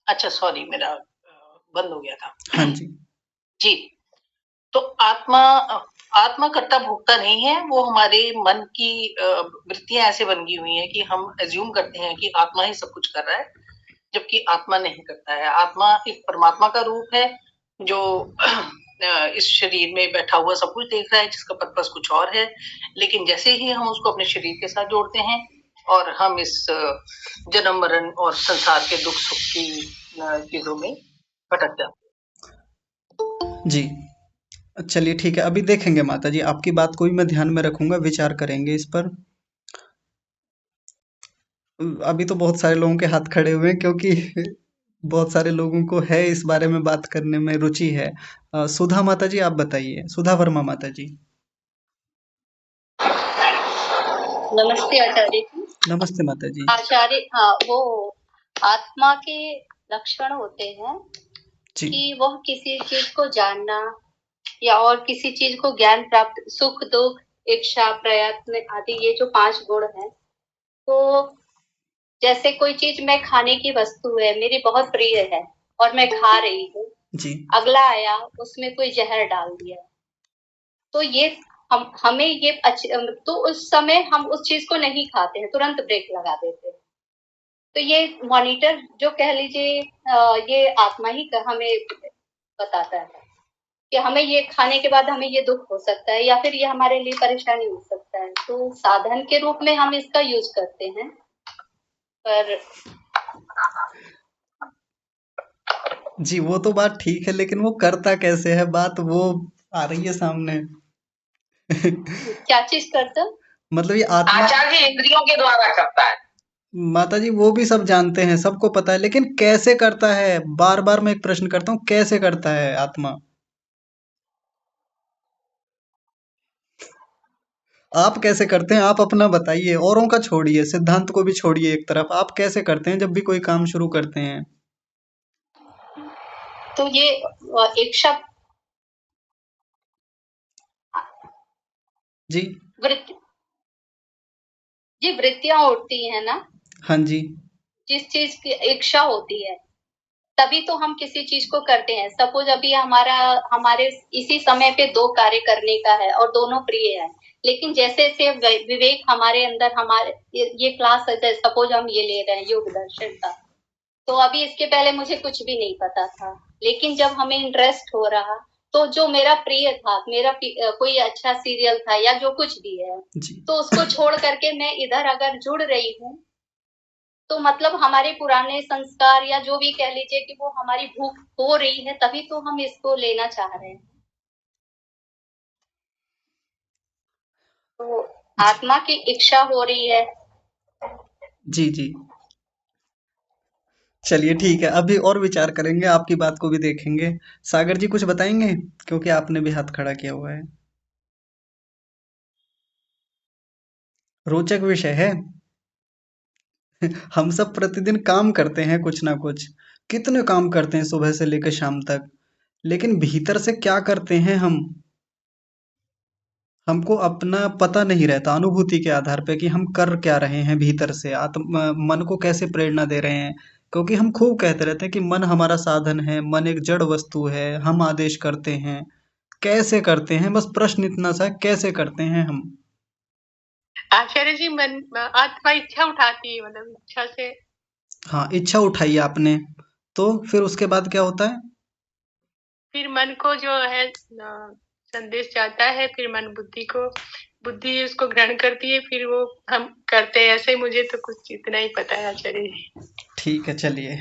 Speaker 7: अच्छा सॉरी, मेरा बंद हो गया था।
Speaker 1: हाँ जी
Speaker 7: जी, तो आत्मा कर्ता भोक्ता नहीं है, वो हमारे मन की वृत्तियां ऐसे बन गई हुई हैं कि हम एज्यूम करते हैं कि आत्मा ही सब कुछ कर रहा है, जबकि आत्मा नहीं करता है। आत्मा एक परमात्मा का रूप है, जो इस शरीर में बैठा हुआ सब कुछ देख रहा है, जिसका पर्पस कुछ और है। लेकिन जैसे ही हम उसको अपने शरीर के साथ जोड़ते हैं और हम इस जन्म मरण और संसार के दुख सुख की चीजों में भटक जाते हैं।
Speaker 1: जी, चलिए ठीक है, अभी देखेंगे माता जी, आपकी बात को भी मैं ध्यान में रखूंगा, विचार करेंगे इस पर। अभी तो बहुत सारे लोगों के हाथ खड़े हुए हैं, क्योंकि बहुत सारे लोगों को है इस बारे में बात करने में रुचि है। सुधा माता जी आप बताइए, सुधा वर्मा माता जी।
Speaker 11: नमस्ते आचार्य जी।
Speaker 1: नमस्ते माता जी।
Speaker 11: आचार्य, हाँ, वो आत्मा के लक्षण होते हैं
Speaker 1: जी
Speaker 11: कि वह किसी चीज को जानना या और किसी चीज को ज्ञान प्राप्त, सुख दुख इच्छा प्रयत्न आदि, ये जो 5 गुण हैं। तो जैसे कोई चीज मैं खाने की वस्तु है, मेरी बहुत प्रिय है और मैं खा रही हूँ,
Speaker 1: जी
Speaker 11: अगला आया उसमें कोई जहर डाल दिया, तो ये हमें ये तो उस समय हम उस चीज को नहीं खाते हैं, तुरंत ब्रेक लगा देते हैं। तो ये मॉनिटर जो कह लीजिए, ये आत्मा ही हमें बताता है कि हमें ये खाने के बाद हमें ये दुख हो सकता है या फिर ये हमारे लिए परेशानी हो सकता है, तो साधन के रूप में हम इसका यूज करते हैं। पर
Speaker 1: जी, वो तो बात ठीक है, लेकिन वो करता कैसे है, बात वो आ रही है सामने।
Speaker 11: क्या चीज करता?
Speaker 1: मतलब ये आत्मा,
Speaker 10: आचार्य जी इंद्रियों के द्वारा करता है।
Speaker 1: माता जी वो भी सब जानते हैं, सबको पता है, लेकिन कैसे करता है? बार बार मैं एक प्रश्न करता हूँ, कैसे करता है आत्मा? आप कैसे करते हैं? आप अपना बताइए, औरों का छोड़िए, सिद्धांत को भी छोड़िए एक तरफ, आप कैसे करते हैं जब भी कोई काम शुरू करते हैं?
Speaker 11: तो ये एक शब्द
Speaker 1: जी
Speaker 11: वृत्ति, जी वृत्तियां उठती है ना,
Speaker 1: हाँ जी
Speaker 11: जिस चीज की इच्छा होती है तभी तो हम किसी चीज को करते हैं। सपोज अभी हमारे इसी समय पे 2 कार्य करने का है और दोनों प्रिय है, लेकिन जैसे से विवेक हमारे अंदर, हमारे ये क्लास सपोज हम ये ले रहे हैं योग दर्शन का, तो अभी इसके पहले मुझे कुछ भी नहीं पता था, लेकिन जब हमें इंटरेस्ट हो रहा, तो जो मेरा प्रिय था, कोई अच्छा सीरियल था या जो कुछ भी है,
Speaker 1: जी
Speaker 11: तो उसको छोड़ करके मैं इधर अगर जुड़ रही हूँ, तो मतलब हमारे पुराने संस्कार या जो भी कह लीजिए कि वो हमारी भूख हो रही है, तभी तो हम इसको लेना चाह रहे हैं। तो आत्मा की इच्छा हो रही है।
Speaker 1: जी जी चलिए ठीक है, अभी और विचार करेंगे, आपकी बात को भी देखेंगे। सागर जी कुछ बताएंगे, क्योंकि आपने भी हाथ खड़ा किया हुआ है। रोचक विषय है। हम सब प्रतिदिन काम करते हैं कुछ ना कुछ, कितने काम करते हैं सुबह से लेकर शाम तक, लेकिन भीतर से क्या करते हैं हम, हमको अपना पता नहीं रहता अनुभूति के आधार पे कि हम कर क्या रहे हैं भीतर से, आत्म मन को कैसे प्रेरणा दे रहे हैं। क्योंकि हम खूब कहते रहते हैं कि मन हमारा साधन है, मन एक जड़ वस्तु है, हम आदेश करते हैं। कैसे करते हैं, बस प्रश्न इतना सा है, कैसे करते हैं हम।
Speaker 4: आचार्य जी, मन आत्मा इच्छा उठाती है, मतलब इच्छा से।
Speaker 1: हाँ, इच्छा उठाई आपने, तो फिर उसके बाद क्या होता है?
Speaker 4: फिर मन को जो है संदेश जाता है, फिर मन बुद्धि उसको ग्रहण करती है, फिर वो हम करते हैं। ऐसे मुझे तो कुछ इतना ही पता है आचार्य जी।
Speaker 1: ठीक है, चलिए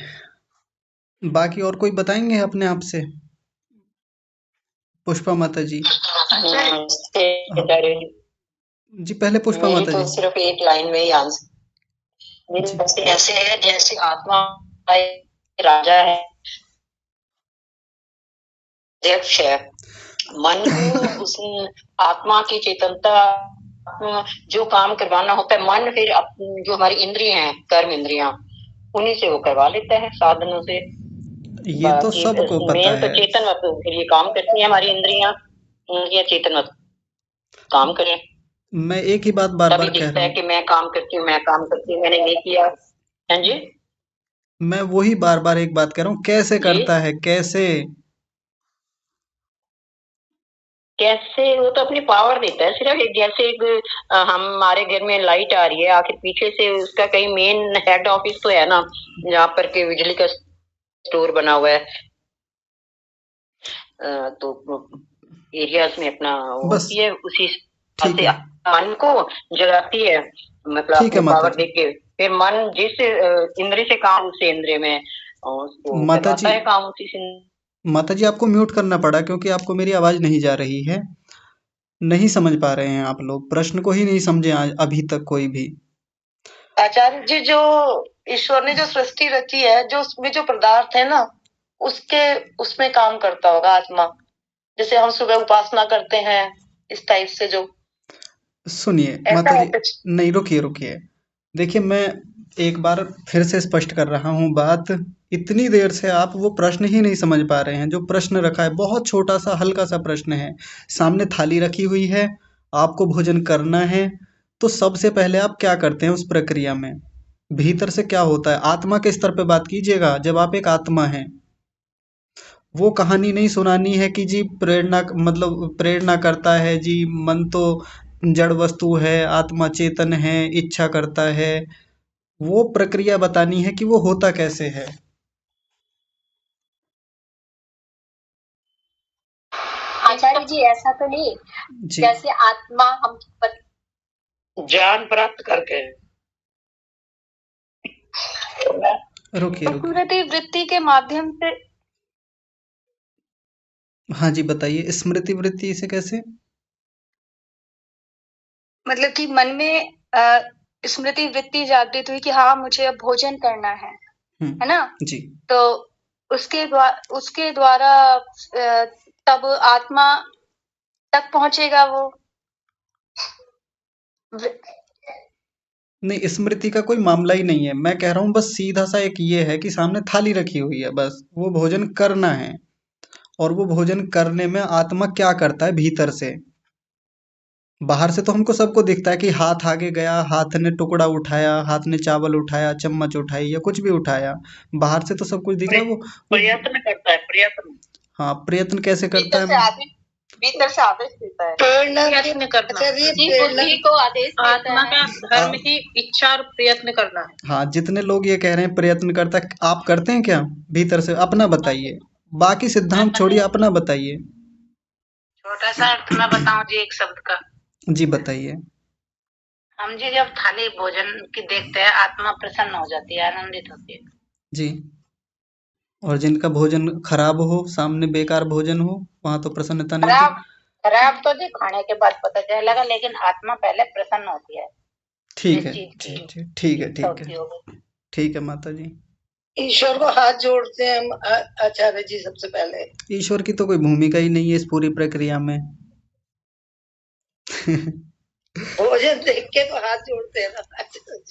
Speaker 1: बाकी और कोई बताएंगे अपने आप से? पुष्पा माता जी। जी पहले पुष्पा माता
Speaker 12: तो
Speaker 1: जी।
Speaker 12: सिर्फ एक लाइन में ही आंसर मेरी ऐसे है जैसे आत्मा राजा है, अध्यक्ष है, मन को उस आत्मा की चेतनता जो काम करवाना होता है, मन फिर जो हमारी इंद्रियां हैं, कर्म इंद्रियां, उन्हीं से वो करवा लेता है, साधनों से।
Speaker 1: ये तो सबको पता
Speaker 12: मेन तो
Speaker 1: है।
Speaker 12: चेतन फिर ये काम करती है, हमारी इंद्रियां चेतन काम करें।
Speaker 1: मैं एक ही बात बार बार कह रहा
Speaker 12: है
Speaker 1: हूँ
Speaker 12: कि मैं काम करती हूँ, मैंने ये किया। हाँ जी,
Speaker 1: मैं वही बार बार एक बात कह रहा हूँ, कैसे करता है, कैसे
Speaker 12: कैसे? वो तो अपनी पावर देता है सिर्फ। एक जैसे एक हमारे घर में लाइट आ रही है, आखिर पीछे से उसका कहीं मेन हेड ऑफिस तो है ना, जहाँ पर के बिजली का स्टोर बना हुआ है। तो एरियाज में अपना होती है, उसी से मन को जगाती है, मतलब अपनी पावर देके। फिर मन जिस इंद्रिय से काम, उसे इंद्रिय में करवाता है काम, उसी से।
Speaker 1: माता जी आपको म्यूट करना पड़ा क्योंकि आपको मेरी आवाज नहीं जा रही है, नहीं समझ पा रहे हैं आप लोग, प्रश्न को ही नहीं समझे अभी तक कोई भी।
Speaker 5: आचार्य जी, जो ईश्वर ने जो सृष्टि रची है, जो उसमें जो पदार्थ है ना, उसमें काम करता होगा आत्मा, जैसे हम सुबह उपासना करते हैं, इस टाइप से। जो
Speaker 1: सुनिए माता जी, नहीं रुकिए, देखिए मैं एक बार फिर से स्पष्ट कर रहा हूँ बात। इतनी देर से आप वो प्रश्न ही नहीं समझ पा रहे हैं। जो प्रश्न रखा है बहुत छोटा सा हल्का सा प्रश्न है, सामने थाली रखी हुई है, आपको भोजन करना है, तो सबसे पहले आप क्या करते हैं उस प्रक्रिया में, भीतर से क्या होता है, आत्मा के स्तर पे बात कीजिएगा। जब आप एक आत्मा हैं, वो कहानी नहीं सुनानी है कि जी प्रेरणा, मतलब प्रेरणा करता है जी, मन तो जड़ वस्तु है, आत्मा चेतन है, इच्छा करता है। वो प्रक्रिया बतानी है कि वो होता कैसे है।
Speaker 11: आचार्य जी ऐसा तो नहीं जैसे आत्मा हम
Speaker 12: ज्ञान प्राप्त करके।
Speaker 1: रुकिए
Speaker 11: स्मृति वृत्ति के माध्यम से।
Speaker 1: हाँ जी बताइए, स्मृति वृत्ति से कैसे?
Speaker 11: मतलब कि मन में स्मृति वृत्ति जागृत हुई कि हाँ मुझे अब भोजन करना है ना
Speaker 1: जी।
Speaker 11: तो उसके द्वारा तब आत्मा तक पहुंचेगा वो।
Speaker 1: नहीं, स्मृति का कोई मामला ही नहीं है, मैं कह रहा हूँ बस सीधा सा एक ये है कि सामने थाली रखी हुई है, बस वो भोजन करना है, और वो भोजन करने में आत्मा क्या करता है भीतर से। बाहर से तो हमको सबको दिखता है कि हाथ आगे गया, हाथ ने टुकड़ा उठाया, हाथ ने चावल उठाया, चम्मच उठाई या कुछ भी उठाया, बाहर से तो सब कुछ दिख रहा है। वो
Speaker 12: प्रयत्न करता है, प्रयत्न।
Speaker 1: हाँ, प्रयत्न कैसे करता है?
Speaker 10: भीतर से आदेश देता है,
Speaker 7: प्रयत्न करना,
Speaker 11: बुद्धि को आदेश देता
Speaker 7: आत्मा का धर्म ही इच्छा और प्रयत्न करना है।
Speaker 1: हाँ, जितने लोग ये कह रहे हैं प्रयत्न करता है, आप करते हैं क्या भीतर से? अपना बताइए, बाकी सिद्धांत छोड़िए, अपना बताइए।
Speaker 7: छोटा सा अर्थ मैं बताऊं जी एक शब्द का।
Speaker 1: जी बताइए।
Speaker 7: हम जी जब थाली भोजन की देखते हैं, आत्मा प्रसन्न हो जाती है, आनंदित होती है
Speaker 1: जी। और जिनका भोजन खराब हो, सामने बेकार भोजन हो, वहां तो प्रसन्नता नहीं होती।
Speaker 7: खराब तो जी खाने के बाद पता चलेगा, लेकिन आत्मा पहले प्रसन्न होती है।
Speaker 1: ठीक है, ठीक है, ठीक है, ठीक है, ठीक है माता जी।
Speaker 5: ईश्वर को हाथ जोड़ते हैं हम आचार्य जी सबसे पहले।
Speaker 1: ईश्वर की तो कोई भूमिका ही नहीं है इस पूरी प्रक्रिया में।
Speaker 5: भोजन देख के तो हाथ जोड़ते हैं ना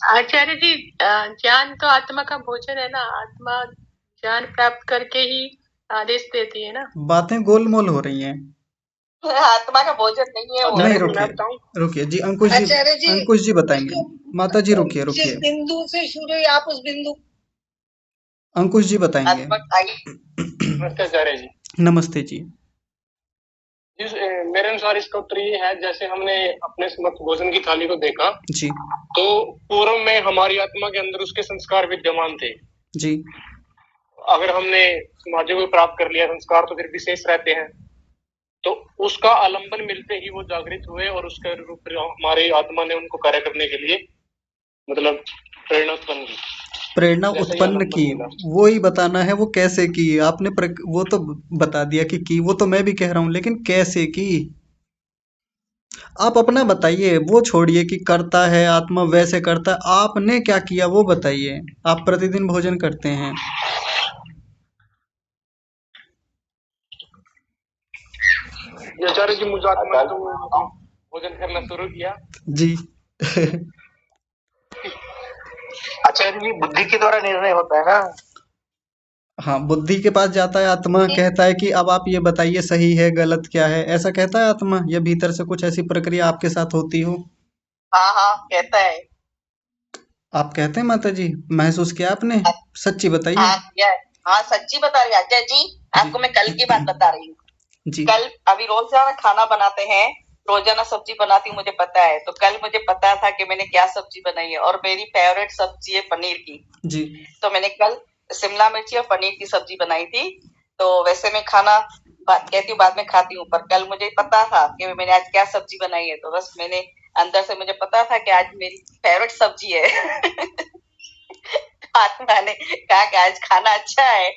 Speaker 4: आचार्य जी। ज्ञान तो आत्मा का भोजन है ना, आत्मा ज्ञान प्राप्त करके ही आदेश देती है ना।
Speaker 1: बातें गोलमोल हो रही हैं।
Speaker 10: आत्मा का भोजन नहीं है वो।
Speaker 1: नहीं, रुकिए जी, अंकुश जी बताएंगे। माता जी रुकिए।
Speaker 5: जिस बिंदु से शुरू हुई आप उस बिंदु।
Speaker 1: अंकुश जी बताएंगे।
Speaker 6: नमस्ते आचार्य जी।
Speaker 1: नमस्ते जी।
Speaker 6: मेरे अनुसार इसका उत्तर ये है, जैसे हमने अपने समक्ष भोजन की थाली को देखा
Speaker 1: जी,
Speaker 6: तो पूर्व में हमारी आत्मा के अंदर उसके संस्कार विद्यमान थे
Speaker 1: जी।
Speaker 6: अगर हमने समाधि को प्राप्त कर लिया, संस्कार तो फिर विशेष रहते हैं, तो उसका आलंबन मिलते ही वो जागृत हुए और उसके रूप हमारी आत्मा ने उनको कार्य करने के लिए मतलब प्रेरणा उत्पन्न की।
Speaker 1: वो ही बताना है वो कैसे की। आपने वो तो बता दिया कि वो तो मैं भी कह रहा हूँ, लेकिन कैसे की आप अपना बताइए। वो छोड़िए कि करता है आत्मा वैसे करता है, आपने क्या किया वो बताइए। आप प्रतिदिन भोजन करते हैं।
Speaker 6: आचार्य जी, मुझे आत्मा तो भोजन करना शुरू किया
Speaker 1: जी।
Speaker 8: आचार्य जी, बुद्धि के द्वारा निर्णय होता है ना।
Speaker 1: हाँ, बुद्धि के पास जाता है आत्मा, कहता है कि अब आप ये बताइए सही है गलत क्या है, ऐसा कहता है आत्मा, या भीतर से कुछ ऐसी प्रक्रिया आपके साथ होती हो।
Speaker 10: हाँ कहता है।
Speaker 1: आप कहते हैं माता जी, महसूस किया आपने? सच्ची बताइए।
Speaker 10: हाँ सच्ची बता रही आचार्य जी। आपको मैं कल की बात बता रही हूँ
Speaker 1: जी।
Speaker 10: कल अभी रोजाना खाना बनाते हैं, रोजाना सब्जी बनाती हूँ, मुझे पता है। तो कल मुझे पता था कि मैंने क्या सब्जी बनाई है और मेरी फेवरेट सब्जी है पनीर की
Speaker 1: जी।
Speaker 10: तो मैंने कल शिमला मिर्ची और पनीर की सब्जी बनाई थी। तो वैसे मैं खाना कहती हूँ बाद में खाती हूँ, पर कल मुझे पता था कि मैंने आज क्या सब्जी बनाई है। तो बस मैंने अंदर से मुझे पता था कि आज मेरी फेवरेट सब्जी है। आत्मा ने कहा कि आज खाना अच्छा है।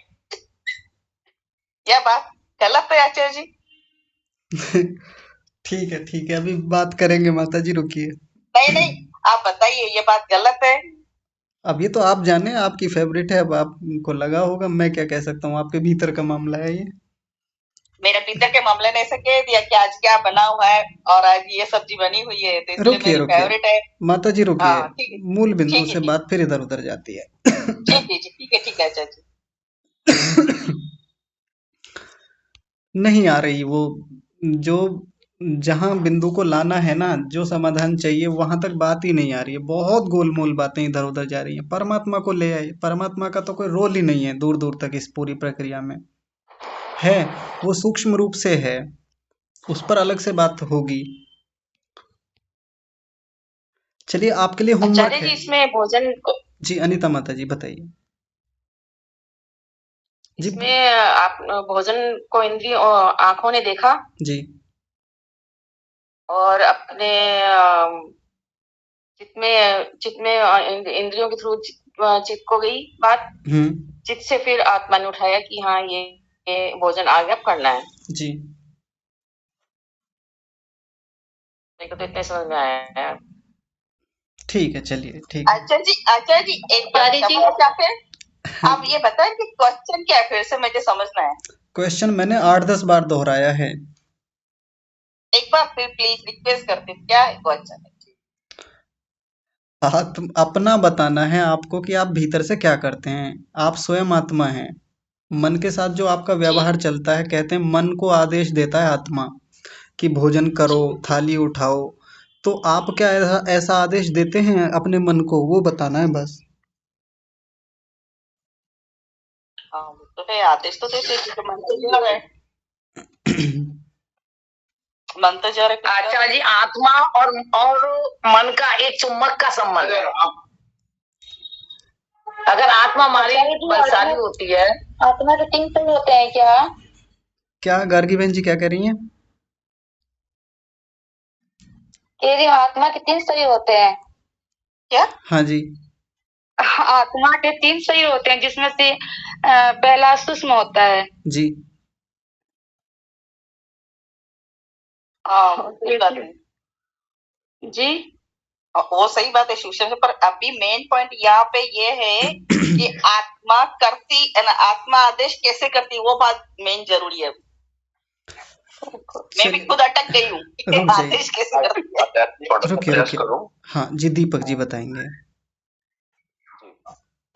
Speaker 10: यह बात गलत है आचार्य जी?
Speaker 1: ठीक है, अभी बात करेंगे माता जी, रुकिए।
Speaker 10: नहीं आप बताइए, ये बात गलत है?
Speaker 1: अब ये तो आप जाने, आपकी फेवरेट है, अब आपको लगा होगा, मैं क्या कह सकता हूँ, आपके भीतर का मामला है ये।
Speaker 10: मेरे भीतर के मामले ने ऐसा कह दिया कि आज क्या बना हुआ है और आज ये सब्जी बनी हुई है तो इसलिए मेरी फेवरेट है।
Speaker 1: माता जी रुकिए, मूल बिंदु से बात फिर इधर उधर जाती है।
Speaker 10: ठीक है आचार्य जी।
Speaker 1: नहीं आ रही वो, जो जहां बिंदु को लाना है ना, जो समाधान चाहिए वहां तक बात ही नहीं आ रही है। बहुत गोलमोल बातें इधर उधर जा रही हैं। परमात्मा को ले आए। परमात्मा का तो कोई रोल ही नहीं है दूर दूर तक इस पूरी प्रक्रिया में। है, वो सूक्ष्म रूप से है, उस पर अलग से बात होगी। चलिए, आपके लिए होमवर्क है।
Speaker 10: इसमें भोजन
Speaker 1: जी अनिता माता जी बताइए।
Speaker 10: इसमें आप भोजन को इंद्रियों आंखों ने देखा
Speaker 1: जी,
Speaker 10: और अपने चित्त में इंद्रियों के थ्रू चित्त को गई बात। चित्त से फिर आत्मा ने उठाया कि हाँ ये भोजन आगे अब करना है।
Speaker 1: जी,
Speaker 10: मेरे को तो इतने समझ में आया है।
Speaker 1: ठीक है, चलिए ठीक है।
Speaker 10: आचार्य जी एक बार आप ये बताएं कि क्वेश्चन क्या है, फिर से मुझे समझना है।
Speaker 1: क्वेश्चन मैंने 8-10 बार दोहराया है।
Speaker 10: एक बार फिर प्लीज रिक्वेस्ट करते हैं, क्या है क्वेश्चन?
Speaker 1: अपना बताना है आपको कि आप भीतर से क्या करते हैं। आप स्वयं आत्मा हैं। मन के साथ जो आपका व्यवहार चलता है, कहते हैं मन को आदेश देता है आत्मा कि भोजन करो, थाली उठाओ। तो आप क्या ऐसा आदेश देते हैं अपने मन को, वो बताना है बस।
Speaker 10: हाँ तो है, आदेश तो देते हैं, मन तो जा रहा है। मन तो जा रहा है। आचार्य जी, आत्मा और मन का एक चुम्बक का संबंध है। अगर आत्मा हमारी बलशाली होती है,
Speaker 11: आत्मा के 3 तल होते हैं क्या?
Speaker 1: क्या गार्गी बहन जी क्या कह रही हैं?
Speaker 11: कह रही आत्मा के 3 शरीर होते हैं
Speaker 10: क्या?
Speaker 1: हाँ जी,
Speaker 11: आत्मा के 3 शरीर होते हैं, जिसमें से पहला सूक्ष्म होता है
Speaker 1: जी।
Speaker 11: जी।
Speaker 10: वो सही बात है शिवशंकर से, पर अभी मेन पॉइंट यहाँ पे ये है कि आत्मा करती है ना, आत्मा आदेश कैसे करती है, वो बात मेन जरूरी है। मैं भी खुद अटक गई हूँ आदेश कैसे करती है।
Speaker 1: रुकिए। हाँ जी, दीपक जी बताएंगे।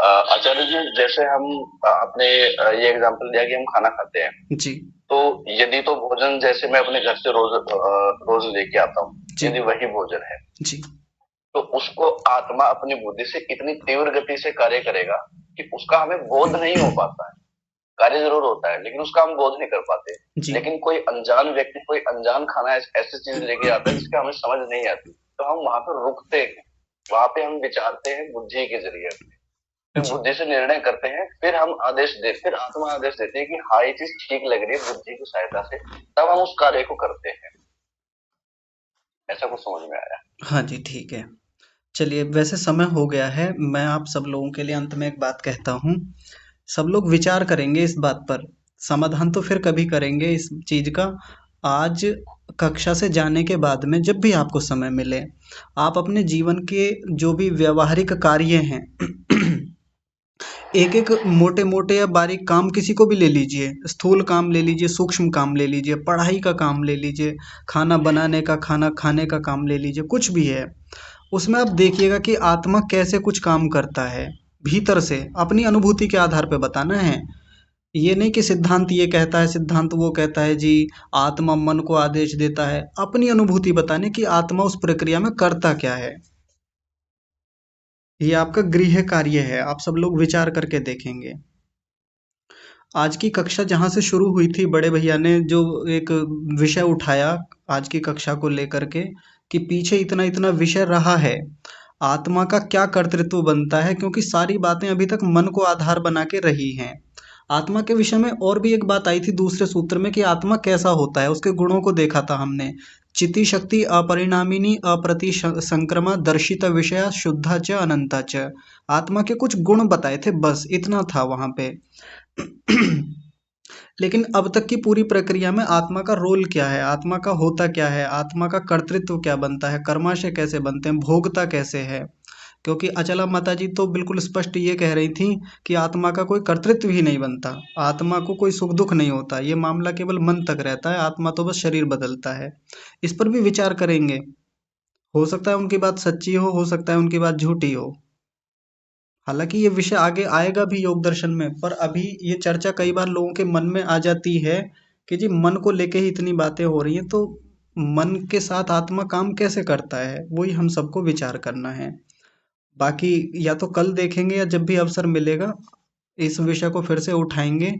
Speaker 3: आचार्य जी, जैसे हम आपने ये एग्जांपल दिया कि हम खाना खाते हैं
Speaker 1: जी,
Speaker 3: तो यदि तो भोजन जैसे मैं अपने घर से रोज लेके आता हूँ, यदि वही भोजन है
Speaker 1: जी,
Speaker 3: तो उसको आत्मा अपनी बुद्धि से इतनी तीव्र गति से कार्य करेगा कि उसका हमें बोध नहीं हो पाता है। कार्य जरूर होता है लेकिन उसका हम बोध नहीं कर पाते। लेकिन कोई अनजान व्यक्ति कोई अनजान खाना ऐसी चीज लेके आता है जिसका हमें समझ नहीं आती, तो हम वहां पर रुकते हैं, वहां पे हम विचारते हैं बुद्धि के जरिए, फिर बुद्धि से निर्णय करते हैं, फिर हम फिर आत्मा आदेश देते हैं कि हाँ ये चीज ठीक लग रही है बुद्धि की सहायता से, तब हम उस कार्य को करते हैं। ऐसा कुछ समझ में आया?
Speaker 1: हाँ जी, ठीक है। चलिए, वैसे समय हो गया है, मैं आप सब लोगों के लिए अंत में एक बात कहता हूँ। सब लोग विचार करेंगे इस बात पर, समाधान तो फिर कभी करेंगे इस चीज का। आज कक्षा से जाने के बाद में जब भी आपको समय मिले, आप अपने जीवन के जो भी व्यवहारिक कार्य हैं एक एक मोटे मोटे या बारीक काम किसी को भी ले लीजिए, स्थूल काम ले लीजिए, सूक्ष्म काम ले लीजिए, पढ़ाई का काम ले लीजिए, खाना बनाने का, खाना खाने का काम ले लीजिए, कुछ भी है उसमें आप देखिएगा कि आत्मा कैसे कुछ काम करता है। भीतर से अपनी अनुभूति के आधार पे बताना है, ये नहीं कि सिद्धांत ये कहता है, सिद्धांत वो कहता है जी, आत्मा मन को आदेश देता है। अपनी अनुभूति बताने कि आत्मा उस प्रक्रिया में करता क्या है। ये आपका गृह कार्य है, आप सब लोग विचार करके देखेंगे। आज की कक्षा जहाँ से शुरू हुई थी, बड़े भैया ने जो एक विषय उठाया आज की कक्षा को लेकर के, कि पीछे इतना इतना विषय रहा है, आत्मा का क्या कर्तृत्व बनता है, क्योंकि सारी बातें अभी तक मन को आधार बना के रही हैं। आत्मा के विषय में और भी एक बात आई थी दूसरे सूत्र में कि आत्मा कैसा होता है, उसके गुणों को देखा था हमने। चिति शक्ति अपरिणामिनी अप्रति संक्रमा दर्शित विषय शुद्धा च अनंता च। आत्मा के कुछ गुण बताए थे, बस इतना था वहां पे। लेकिन अब तक की पूरी प्रक्रिया में आत्मा का रोल क्या है, आत्मा का होता क्या है, आत्मा का कर्तृत्व क्या बनता है, कर्माशय कैसे बनते हैं, भोगता कैसे है। क्योंकि अचला माता जी तो बिल्कुल स्पष्ट ये कह रही थी कि आत्मा का कोई कर्तृत्व ही नहीं बनता, आत्मा को कोई सुख दुख नहीं होता, ये मामला केवल मन तक रहता है, आत्मा तो बस शरीर बदलता है। इस पर भी विचार करेंगे, हो सकता है उनकी बात सच्ची हो सकता है उनकी बात झूठी हो। हालांकि ये विषय आगे आएगा भी योग दर्शन में, पर अभी ये चर्चा कई बार लोगों के मन में आ जाती है कि जी मन को लेके ही इतनी बातें हो रही हैं, तो मन के साथ आत्मा काम कैसे करता है, वही हम सबको विचार करना है। बाकी या तो कल देखेंगे या जब भी अवसर मिलेगा इस विषय को फिर से उठाएंगे।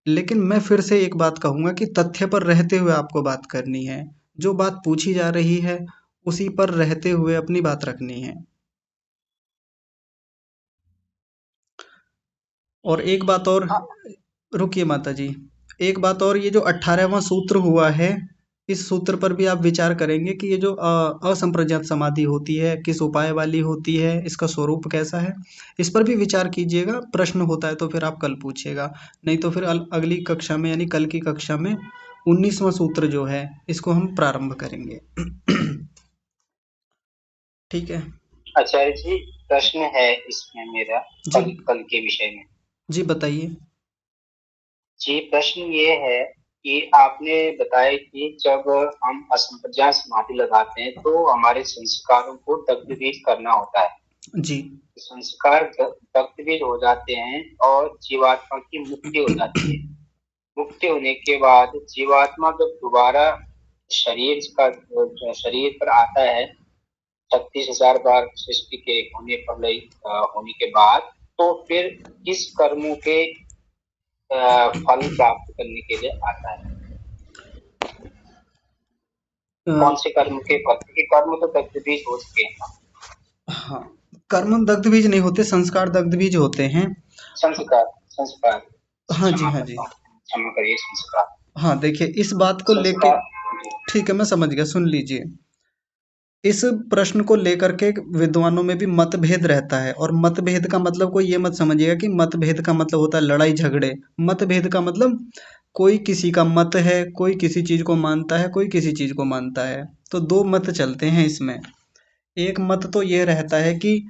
Speaker 1: लेकिन मैं फिर से एक बात कहूंगा कि तथ्य पर रहते हुए आपको बात करनी है, जो बात पूछी जा रही है उसी पर रहते हुए अपनी बात रखनी है। और एक बात और, रुकिए माता जी, एक बात और, ये जो 18वां सूत्र हुआ है, इस सूत्र पर भी आप विचार करेंगे कि ये जो असंप्रज्ञात समाधि होती है किस उपाय वाली होती है, इसका स्वरूप कैसा है, इस पर भी विचार कीजिएगा। प्रश्न होता है तो फिर आप कल पूछिएगा, नहीं तो फिर अगली कक्षा में यानी कल की कक्षा में 19वां सूत्र जो है इसको हम प्रारंभ करेंगे। ठीक है
Speaker 8: आचार्य जी, प्रश्न है इसमें मेरा कल के विषय में।
Speaker 1: जी बताइए।
Speaker 8: जी, प्रश्न ये है कि आपने बताया कि जब हम असंप्रज्ञात समाधि लगाते हैं तो हमारे संस्कारों को दग्धबीज करना होता है।
Speaker 1: जी,
Speaker 8: संस्कार दग्धबीज हो जाते हैं और जीवात्मा की मुक्ति हो जाती है। मुक्ति होने के बाद जीवात्मा जब दोबारा शरीर पर आता है 36,000 बार सृष्टि के होने के बाद, तो फिर किस कर्मों के फल प्राप्त करने के लिए आता है? कौन से कर्म के फल? क्योंकि कर्म तो दग्धबीज हो चुके हैं।
Speaker 1: हाँ, कर्म दग्धबीज नहीं होते, संस्कार दग्धबीज होते हैं।
Speaker 8: संस्कार
Speaker 1: हाँ जी, हाँ जी,
Speaker 8: क्षमा करिए, संस्कार।
Speaker 1: हाँ देखिए, इस बात को लेके, ठीक है मैं समझ गया, सुन लीजिए। इस प्रश्न को लेकर के विद्वानों में भी मतभेद रहता है, और मतभेद का मतलब कोई ये मत समझिएगा कि मतभेद का मतलब होता है लड़ाई झगड़े। मतभेद का मतलब कोई किसी का मत है, कोई किसी चीज को मानता है, कोई किसी चीज को मानता है, तो दो मत चलते हैं इसमें। एक मत तो ये रहता है कि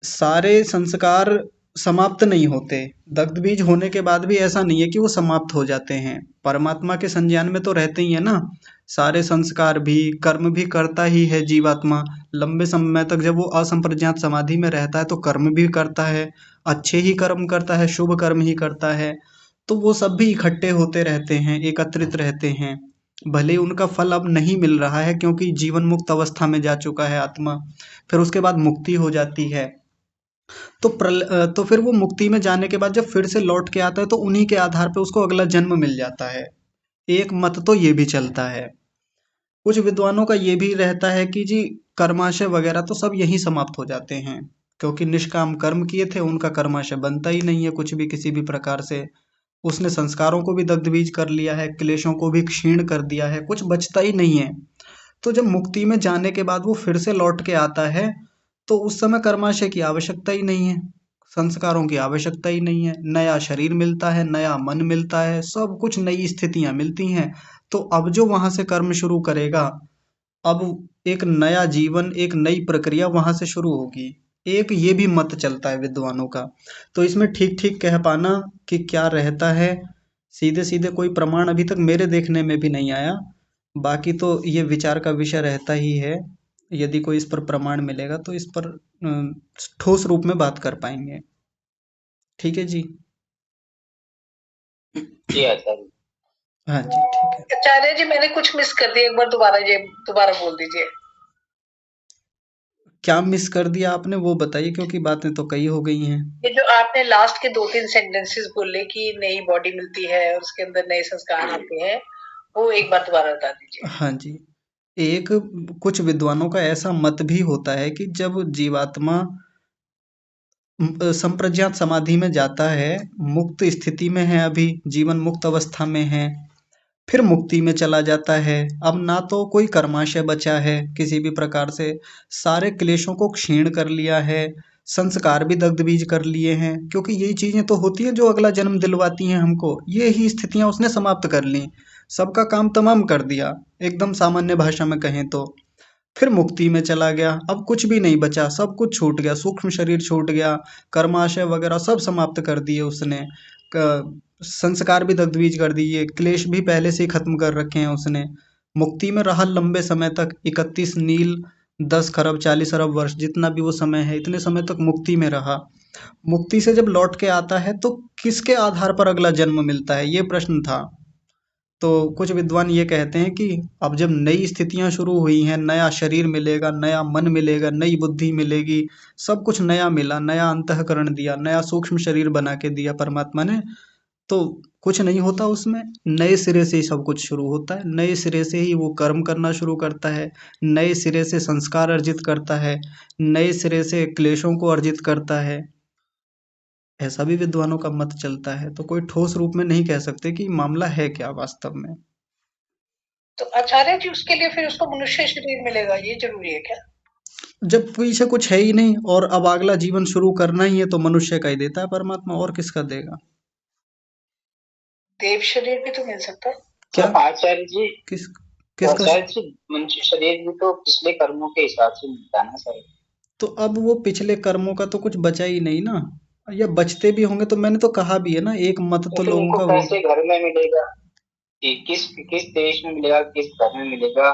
Speaker 1: सारे संस्कार समाप्त नहीं होते। दग्ध बीज होने के बाद भी ऐसा नहीं है कि वो समाप्त हो जाते हैं। परमात्मा के संज्ञान में तो रहते ही है ना। सारे संस्कार भी, कर्म भी करता ही है जीवात्मा। लंबे समय तक जब वो असंप्रज्ञात समाधि में रहता है तो कर्म भी करता है, अच्छे ही कर्म करता है, शुभ कर्म ही करता है। तो वो सब भी इकट्ठे होते रहते हैं, एकत्रित रहते हैं। भले उनका फल अब नहीं मिल रहा है क्योंकि जीवन मुक्त अवस्था में जा चुका है आत्मा, फिर उसके बाद मुक्ति हो जाती है। तो फिर वो मुक्ति में जाने के बाद जब फिर से लौट के आता है तो उन्हीं के आधार पे उसको अगला जन्म मिल जाता है। एक मत तो ये भी चलता है। कुछ विद्वानों का ये भी रहता है कि जी कर्माशय वगैरह तो सब यहीं समाप्त हो जाते हैं, क्योंकि निष्काम कर्म किए थे, उनका कर्माशय बनता ही नहीं है कुछ भी किसी भी प्रकार से। उसने संस्कारों को भी दग्धबीज कर लिया है, क्लेशों को भी क्षीण कर दिया है, कुछ बचता ही नहीं है। तो जब मुक्ति में जाने के बाद वो फिर से लौट के आता है तो उस समय कर्माशय की आवश्यकता ही नहीं है, संस्कारों की आवश्यकता ही नहीं है। नया शरीर मिलता है, नया मन मिलता है, सब कुछ नई स्थितियां मिलती हैं। तो अब जो वहां से कर्म शुरू करेगा, अब एक नया जीवन, एक नई प्रक्रिया वहां से शुरू होगी। एक ये भी मत चलता है विद्वानों का। तो इसमें ठीक ठीक कह पाना कि क्या रहता है, सीधे सीधे कोई प्रमाण अभी तक मेरे देखने में भी नहीं आया। बाकी तो ये विचार का विषय रहता ही है। यदि कोई इस पर प्रमाण मिलेगा तो इस पर ठोस रूप में बात कर पाएंगे। ठीक है जी।
Speaker 8: जी आचार्य।
Speaker 1: हाँ जी ठीक है।
Speaker 7: आचार्य जी मैंने कुछ मिस कर दिया, एक बार दोबारा बोल दीजिए।
Speaker 1: क्या मिस कर दिया आपने वो बताइए, क्योंकि बातें तो कई हो गई हैं।
Speaker 7: ये जो आपने लास्ट के 2-3 सेंटेंसेस बोले कि नई बॉडी मिलती है और उसके अंदर नए संस्कार आते हैं, वो एक बार दोबारा बता दीजिए।
Speaker 1: हाँ जी, एक कुछ विद्वानों का ऐसा मत भी होता है कि जब जीवात्मा संप्रज्ञात समाधि में जाता है, मुक्त स्थिति में है, अभी जीवन मुक्त अवस्था में है, फिर मुक्ति में चला जाता है। अब ना तो कोई कर्माशय बचा है किसी भी प्रकार से, सारे क्लेशों को क्षीण कर लिया है, संस्कार भी दग्धबीज कर लिए हैं, क्योंकि यही चीजें तो होती हैं जो अगला जन्म दिलवाती हैं हमको। ये ही स्थितियां उसने समाप्त कर ली, सबका काम तमाम कर दिया, एकदम सामान्य भाषा में कहें तो। फिर मुक्ति में चला गया, अब कुछ भी नहीं बचा, सब कुछ छूट गया, सूक्ष्म शरीर छूट गया, कर्माशय वगैरह सब समाप्त कर दिए उसने, संस्कार भी दग्धबीज कर दिए, क्लेश भी पहले से ही खत्म कर रखे हैं उसने। मुक्ति में रहा लंबे समय तक, 31 नील, 10 खरब 40 अरब वर्ष, जितना भी वो समय है, इतने समय तक मुक्ति में रहा। मुक्ति से जब लौट के आता है तो किसके आधार पर अगला जन्म मिलता है, ये प्रश्न था। तो कुछ विद्वान ये कहते हैं कि अब जब नई स्थितियां शुरू हुई हैं, नया शरीर मिलेगा, नया मन मिलेगा, नई बुद्धि मिलेगी, सब कुछ नया मिला, नया अंतःकरण दिया, नया सूक्ष्म शरीर बना के दिया परमात्मा ने, तो कुछ नहीं होता उसमें, नए सिरे से ही सब कुछ शुरू होता है। नए सिरे से ही वो कर्म करना शुरू करता है, नए सिरे से संस्कार अर्जित करता है, नए सिरे से क्लेशों को अर्जित करता है। ऐसा भी विद्वानों का मत चलता है। तो कोई ठोस रूप में नहीं कह सकते कि मामला है क्या वास्तव में।
Speaker 7: तो आचार्य जी उसके लिए फिर उसको मनुष्य शरीर मिलेगा, ये जरूरी है क्या?
Speaker 1: जब पीछे कुछ है ही नहीं और अब अगला जीवन शुरू करना ही है तो मनुष्य का ही देता है परमात्मा, और किसका देगा।
Speaker 7: देव शरीर भी तो मिल सकता है
Speaker 1: क्या
Speaker 8: आचार्य जी?
Speaker 1: किसका
Speaker 8: मनुष्य शरीर भी तो पिछले कर्मों के हिसाब से मिलता है ना सर। तो
Speaker 1: अब वो पिछले कर्मों का तो कुछ बचा ही नहीं ना, या बचते भी होंगे तो मैंने तो कहा भी है ना, एक मत तो लोगों का
Speaker 8: कैसे घर में मिलेगा, किस देश में मिलेगा, किस घर में मिलेगा,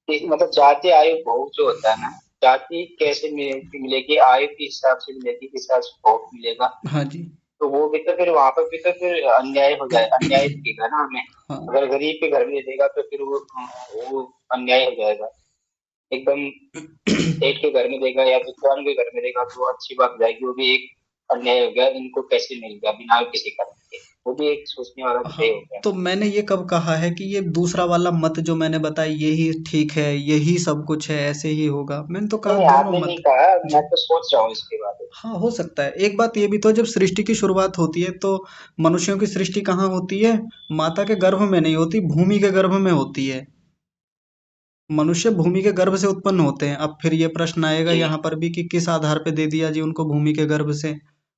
Speaker 8: मतलब जाति आयु भोग जो होता है ना, जाति कैसे मिलेगी, आयु के हिसाब से मिलेगी, किस हिसाब से भोग मिलेगा।
Speaker 1: हाँ जी।
Speaker 8: तो वो भी तो फिर वहां पर भी तो फिर अन्याय हो जाए, अन्याय दिखेगा ना हमें। हाँ। अगर गरीब के घर में देगा तो फिर वो अन्याय हो जाएगा। एकदम सेठ के घर में देगा या विद्वान के घर में देगा तो अच्छी बात जाएगी, वो भी एक अन्याय हो गया, इनको कैसे मिल गया बिना किसी कारण के, वो भी एक सोचने वाला विषय हो गया। तो मैंने ये कब कहा है कि ये दूसरा वाला मत जो मैंने बताया यही ठीक है, यही सब कुछ है, ऐसे ही होगा, मैंने तो कहा दोनों मत नहीं कहा, मैं तो सोच रहा हूँ इसके बारे में। हाँ हो सकता है। एक बात ये भी तो, जब सृष्टि की शुरुआत होती है तो मनुष्यों की सृष्टि कहाँ होती है, माता के गर्भ में नहीं होती, भूमि के गर्भ में होती है। मनुष्य भूमि के गर्भ से उत्पन्न होते हैं। अब फिर ये प्रश्न आएगा यहाँ पर भी कि किस आधार पे दे दिया जी उनको भूमि के गर्भ से,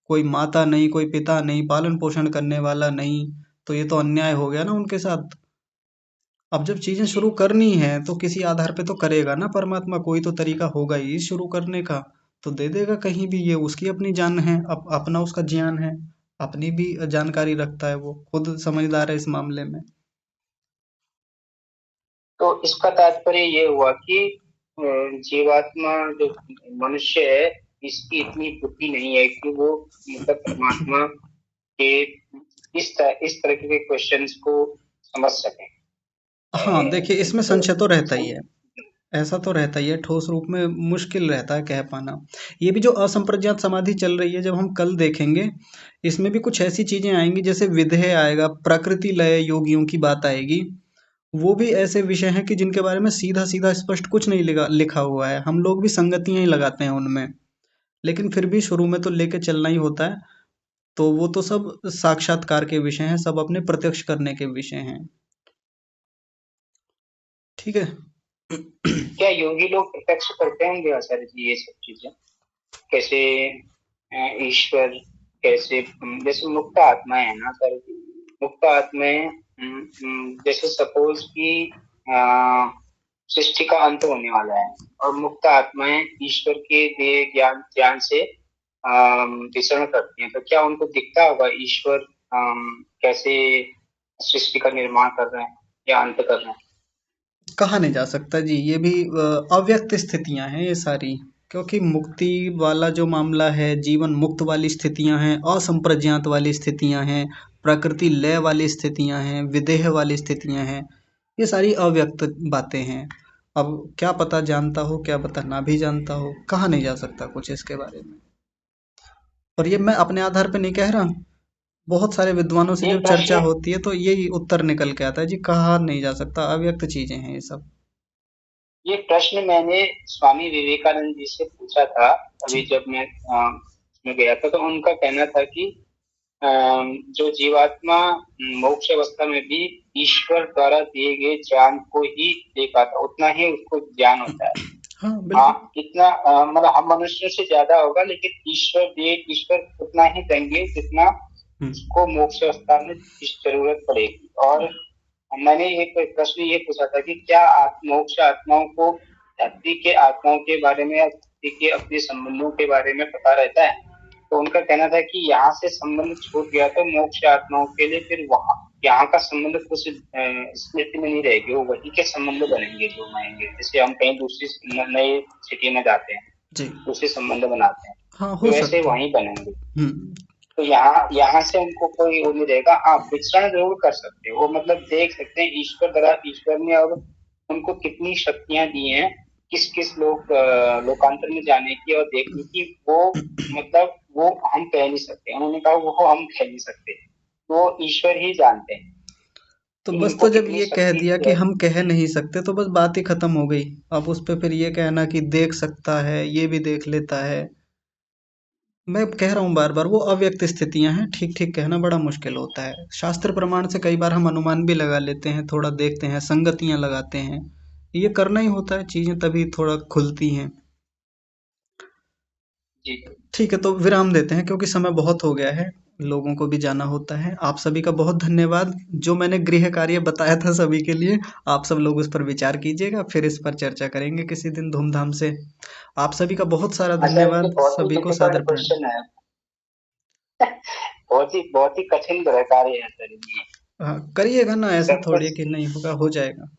Speaker 8: कोई माता नहीं, कोई पिता नहीं, पालन पोषण करने वाला नहीं, तो ये तो अन्याय हो गया ना उनके साथ।
Speaker 1: अब जब चीजें शुरू करनी है तो किसी आधार पे तो करेगा ना परमात्मा, कोई तो तरीका होगा ही शुरू करने का, तो दे देगा कहीं भी। ये उसकी अपनी जान है, अपना उसका ज्ञान है, अपनी भी जानकारी रखता है, वो खुद समझदार है इस मामले में।
Speaker 8: तो इसका तात्पर्य ये हुआ कि जीवात्मा जो मनुष्य है, इसकी इतनी बुद्धि नहीं है कि वो मतलब परमात्मा के इस तरह के क्वेश्चंस को समझ सके।
Speaker 1: हाँ देखिए, इसमें संशय तो रहता ही है, ऐसा तो रहता ही है, ठोस रूप में मुश्किल रहता है कह पाना। ये भी जो असंप्रज्ञात समाधि चल रही है, जब हम कल देखेंगे, इसमें भी कुछ ऐसी चीजें आएंगी, जैसे विधेय आएगा, प्रकृति लय योगियों की बात आएगी। वो भी ऐसे विषय हैं कि जिनके बारे में सीधा सीधा स्पष्ट कुछ नहीं लिखा हुआ है, हम लोग भी संगतियां ही लगाते हैं उनमें, लेकिन फिर भी शुरू में तो लेके चलना ही होता है। तो वो तो सब साक्षात्कार के विषय हैं, सब अपने प्रत्यक्ष करने के विषय हैं। ठीक है।
Speaker 8: क्या योगी लोग प्रत्यक्ष करते होंगे आचार्य जी ये सब चीजें? कैसे ईश्वर, कैसे जैसे मुक्त आत्मा है ना सर, मुक्त आत्माएं, जैसे सपोज कि सृष्टि का अंत होने वाला है और मुक्त आत्माएं ईश्वर के दिए ज्ञान से विचरण करती हैं, तो क्या उनको दिखता होगा ईश्वर कैसे सृष्टि का निर्माण कर रहे हैं या अंत कर रहे हैं?
Speaker 1: कहा नहीं जा सकता जी, ये भी अव्यक्त स्थितियां हैं ये सारी, क्योंकि मुक्ति वाला जो मामला है, जीवन मुक्त वाली स्थितियां हैं, असंप्रज्ञात वाली स्थितियां हैं, प्रकृति लय वाली स्थितियां हैं, विदेह वाली स्थितियां हैं, ये सारी अव्यक्त बातें हैं। अब क्या पता जानता हो, क्या पता ना भी जानता हो, कहा नहीं जा सकता कुछ इसके बारे में। और ये मैं अपने आधार पे नहीं कह रहा, बहुत सारे विद्वानों से जब चर्चा होती है तो यही उत्तर निकल के आता है जी, कहा नहीं जा सकता, अव्यक्त चीजें हैं ये सब।
Speaker 8: ये प्रश्न मैंने स्वामी विवेकानंद जी से पूछा था अभी जब मैं उसमें गया था, तो उनका कहना था कि जो जीवात्मा मोक्ष अवस्था में भी ईश्वर द्वारा दिए गए ज्ञान को ही दे पाता, उतना ही उसको ज्ञान होता है। हाँ, इतना मतलब हम मनुष्य से ज्यादा होगा, लेकिन ईश्वर उतना ही देंगे जितना उसको मोक्ष अवस्था में जरूरत पड़ेगी। और मैंने एक प्रश्न ये पूछा था कि क्या मोक्ष आत्माओं को धरती के आत्माओं के बारे में या धरती के अपने संबंधों के बारे में पता रहता है? तो उनका कहना था कि यहाँ से संबंध छूट गया तो मोक्ष आत्माओं के लिए फिर वहाँ यहाँ का संबंध कुछ स्मृति में नहीं रहेगी, वो वही के संबंध बनेंगे जो बनेंगे। जैसे हम कहीं दूसरी नई सिटी में जाते हैं, दूसरे संबंध बनाते हैं,
Speaker 1: हाँ,
Speaker 8: तो वैसे वहीं बनेंगे। तो यहाँ से उनको कोई वो नहीं रहेगा। हाँ, विचरण जरूर कर सकते हैं वो, मतलब देख सकते हैं ईश्वर ने और उनको कितनी शक्तियां दी हैं किस किस लोकांतर में जाने की और देखने की, वो मतलब वो हम कह नहीं सकते। उन्होंने कहा वो हम कह नहीं सकते, वो ईश्वर ही जानते हैं।
Speaker 1: तो बस, तो जब ये कह दिया कि हम कह नहीं सकते तो बस बात ही खत्म हो गई। अब उस पे फिर ये कहना कि देख सकता है, ये भी देख लेता है, मैं कह रहा हूँ बार बार, वो अव्यक्त स्थितियां हैं, ठीक ठीक कहना बड़ा मुश्किल होता है। शास्त्र प्रमाण से कई बार हम अनुमान भी लगा लेते हैं, थोड़ा देखते हैं, संगतियां लगाते हैं, ये करना ही होता है, चीजें तभी थोड़ा खुलती हैं। ठीक है, तो विराम देते हैं क्योंकि समय बहुत हो गया है, लोगों को भी जाना होता है। आप सभी का बहुत धन्यवाद। जो मैंने गृह कार्य बताया था सभी के लिए, आप सब लोग उस पर विचार कीजिएगा, फिर इस पर चर्चा करेंगे किसी दिन धूमधाम से। आप सभी का बहुत सारा धन्यवाद, सभी को सादर प्रणाम।
Speaker 8: बहुत ही कठिन कार्य है सर ये।
Speaker 1: हाँ, करिएगा ना, ऐसा थोड़ी कि नहीं होगा, हो जाएगा।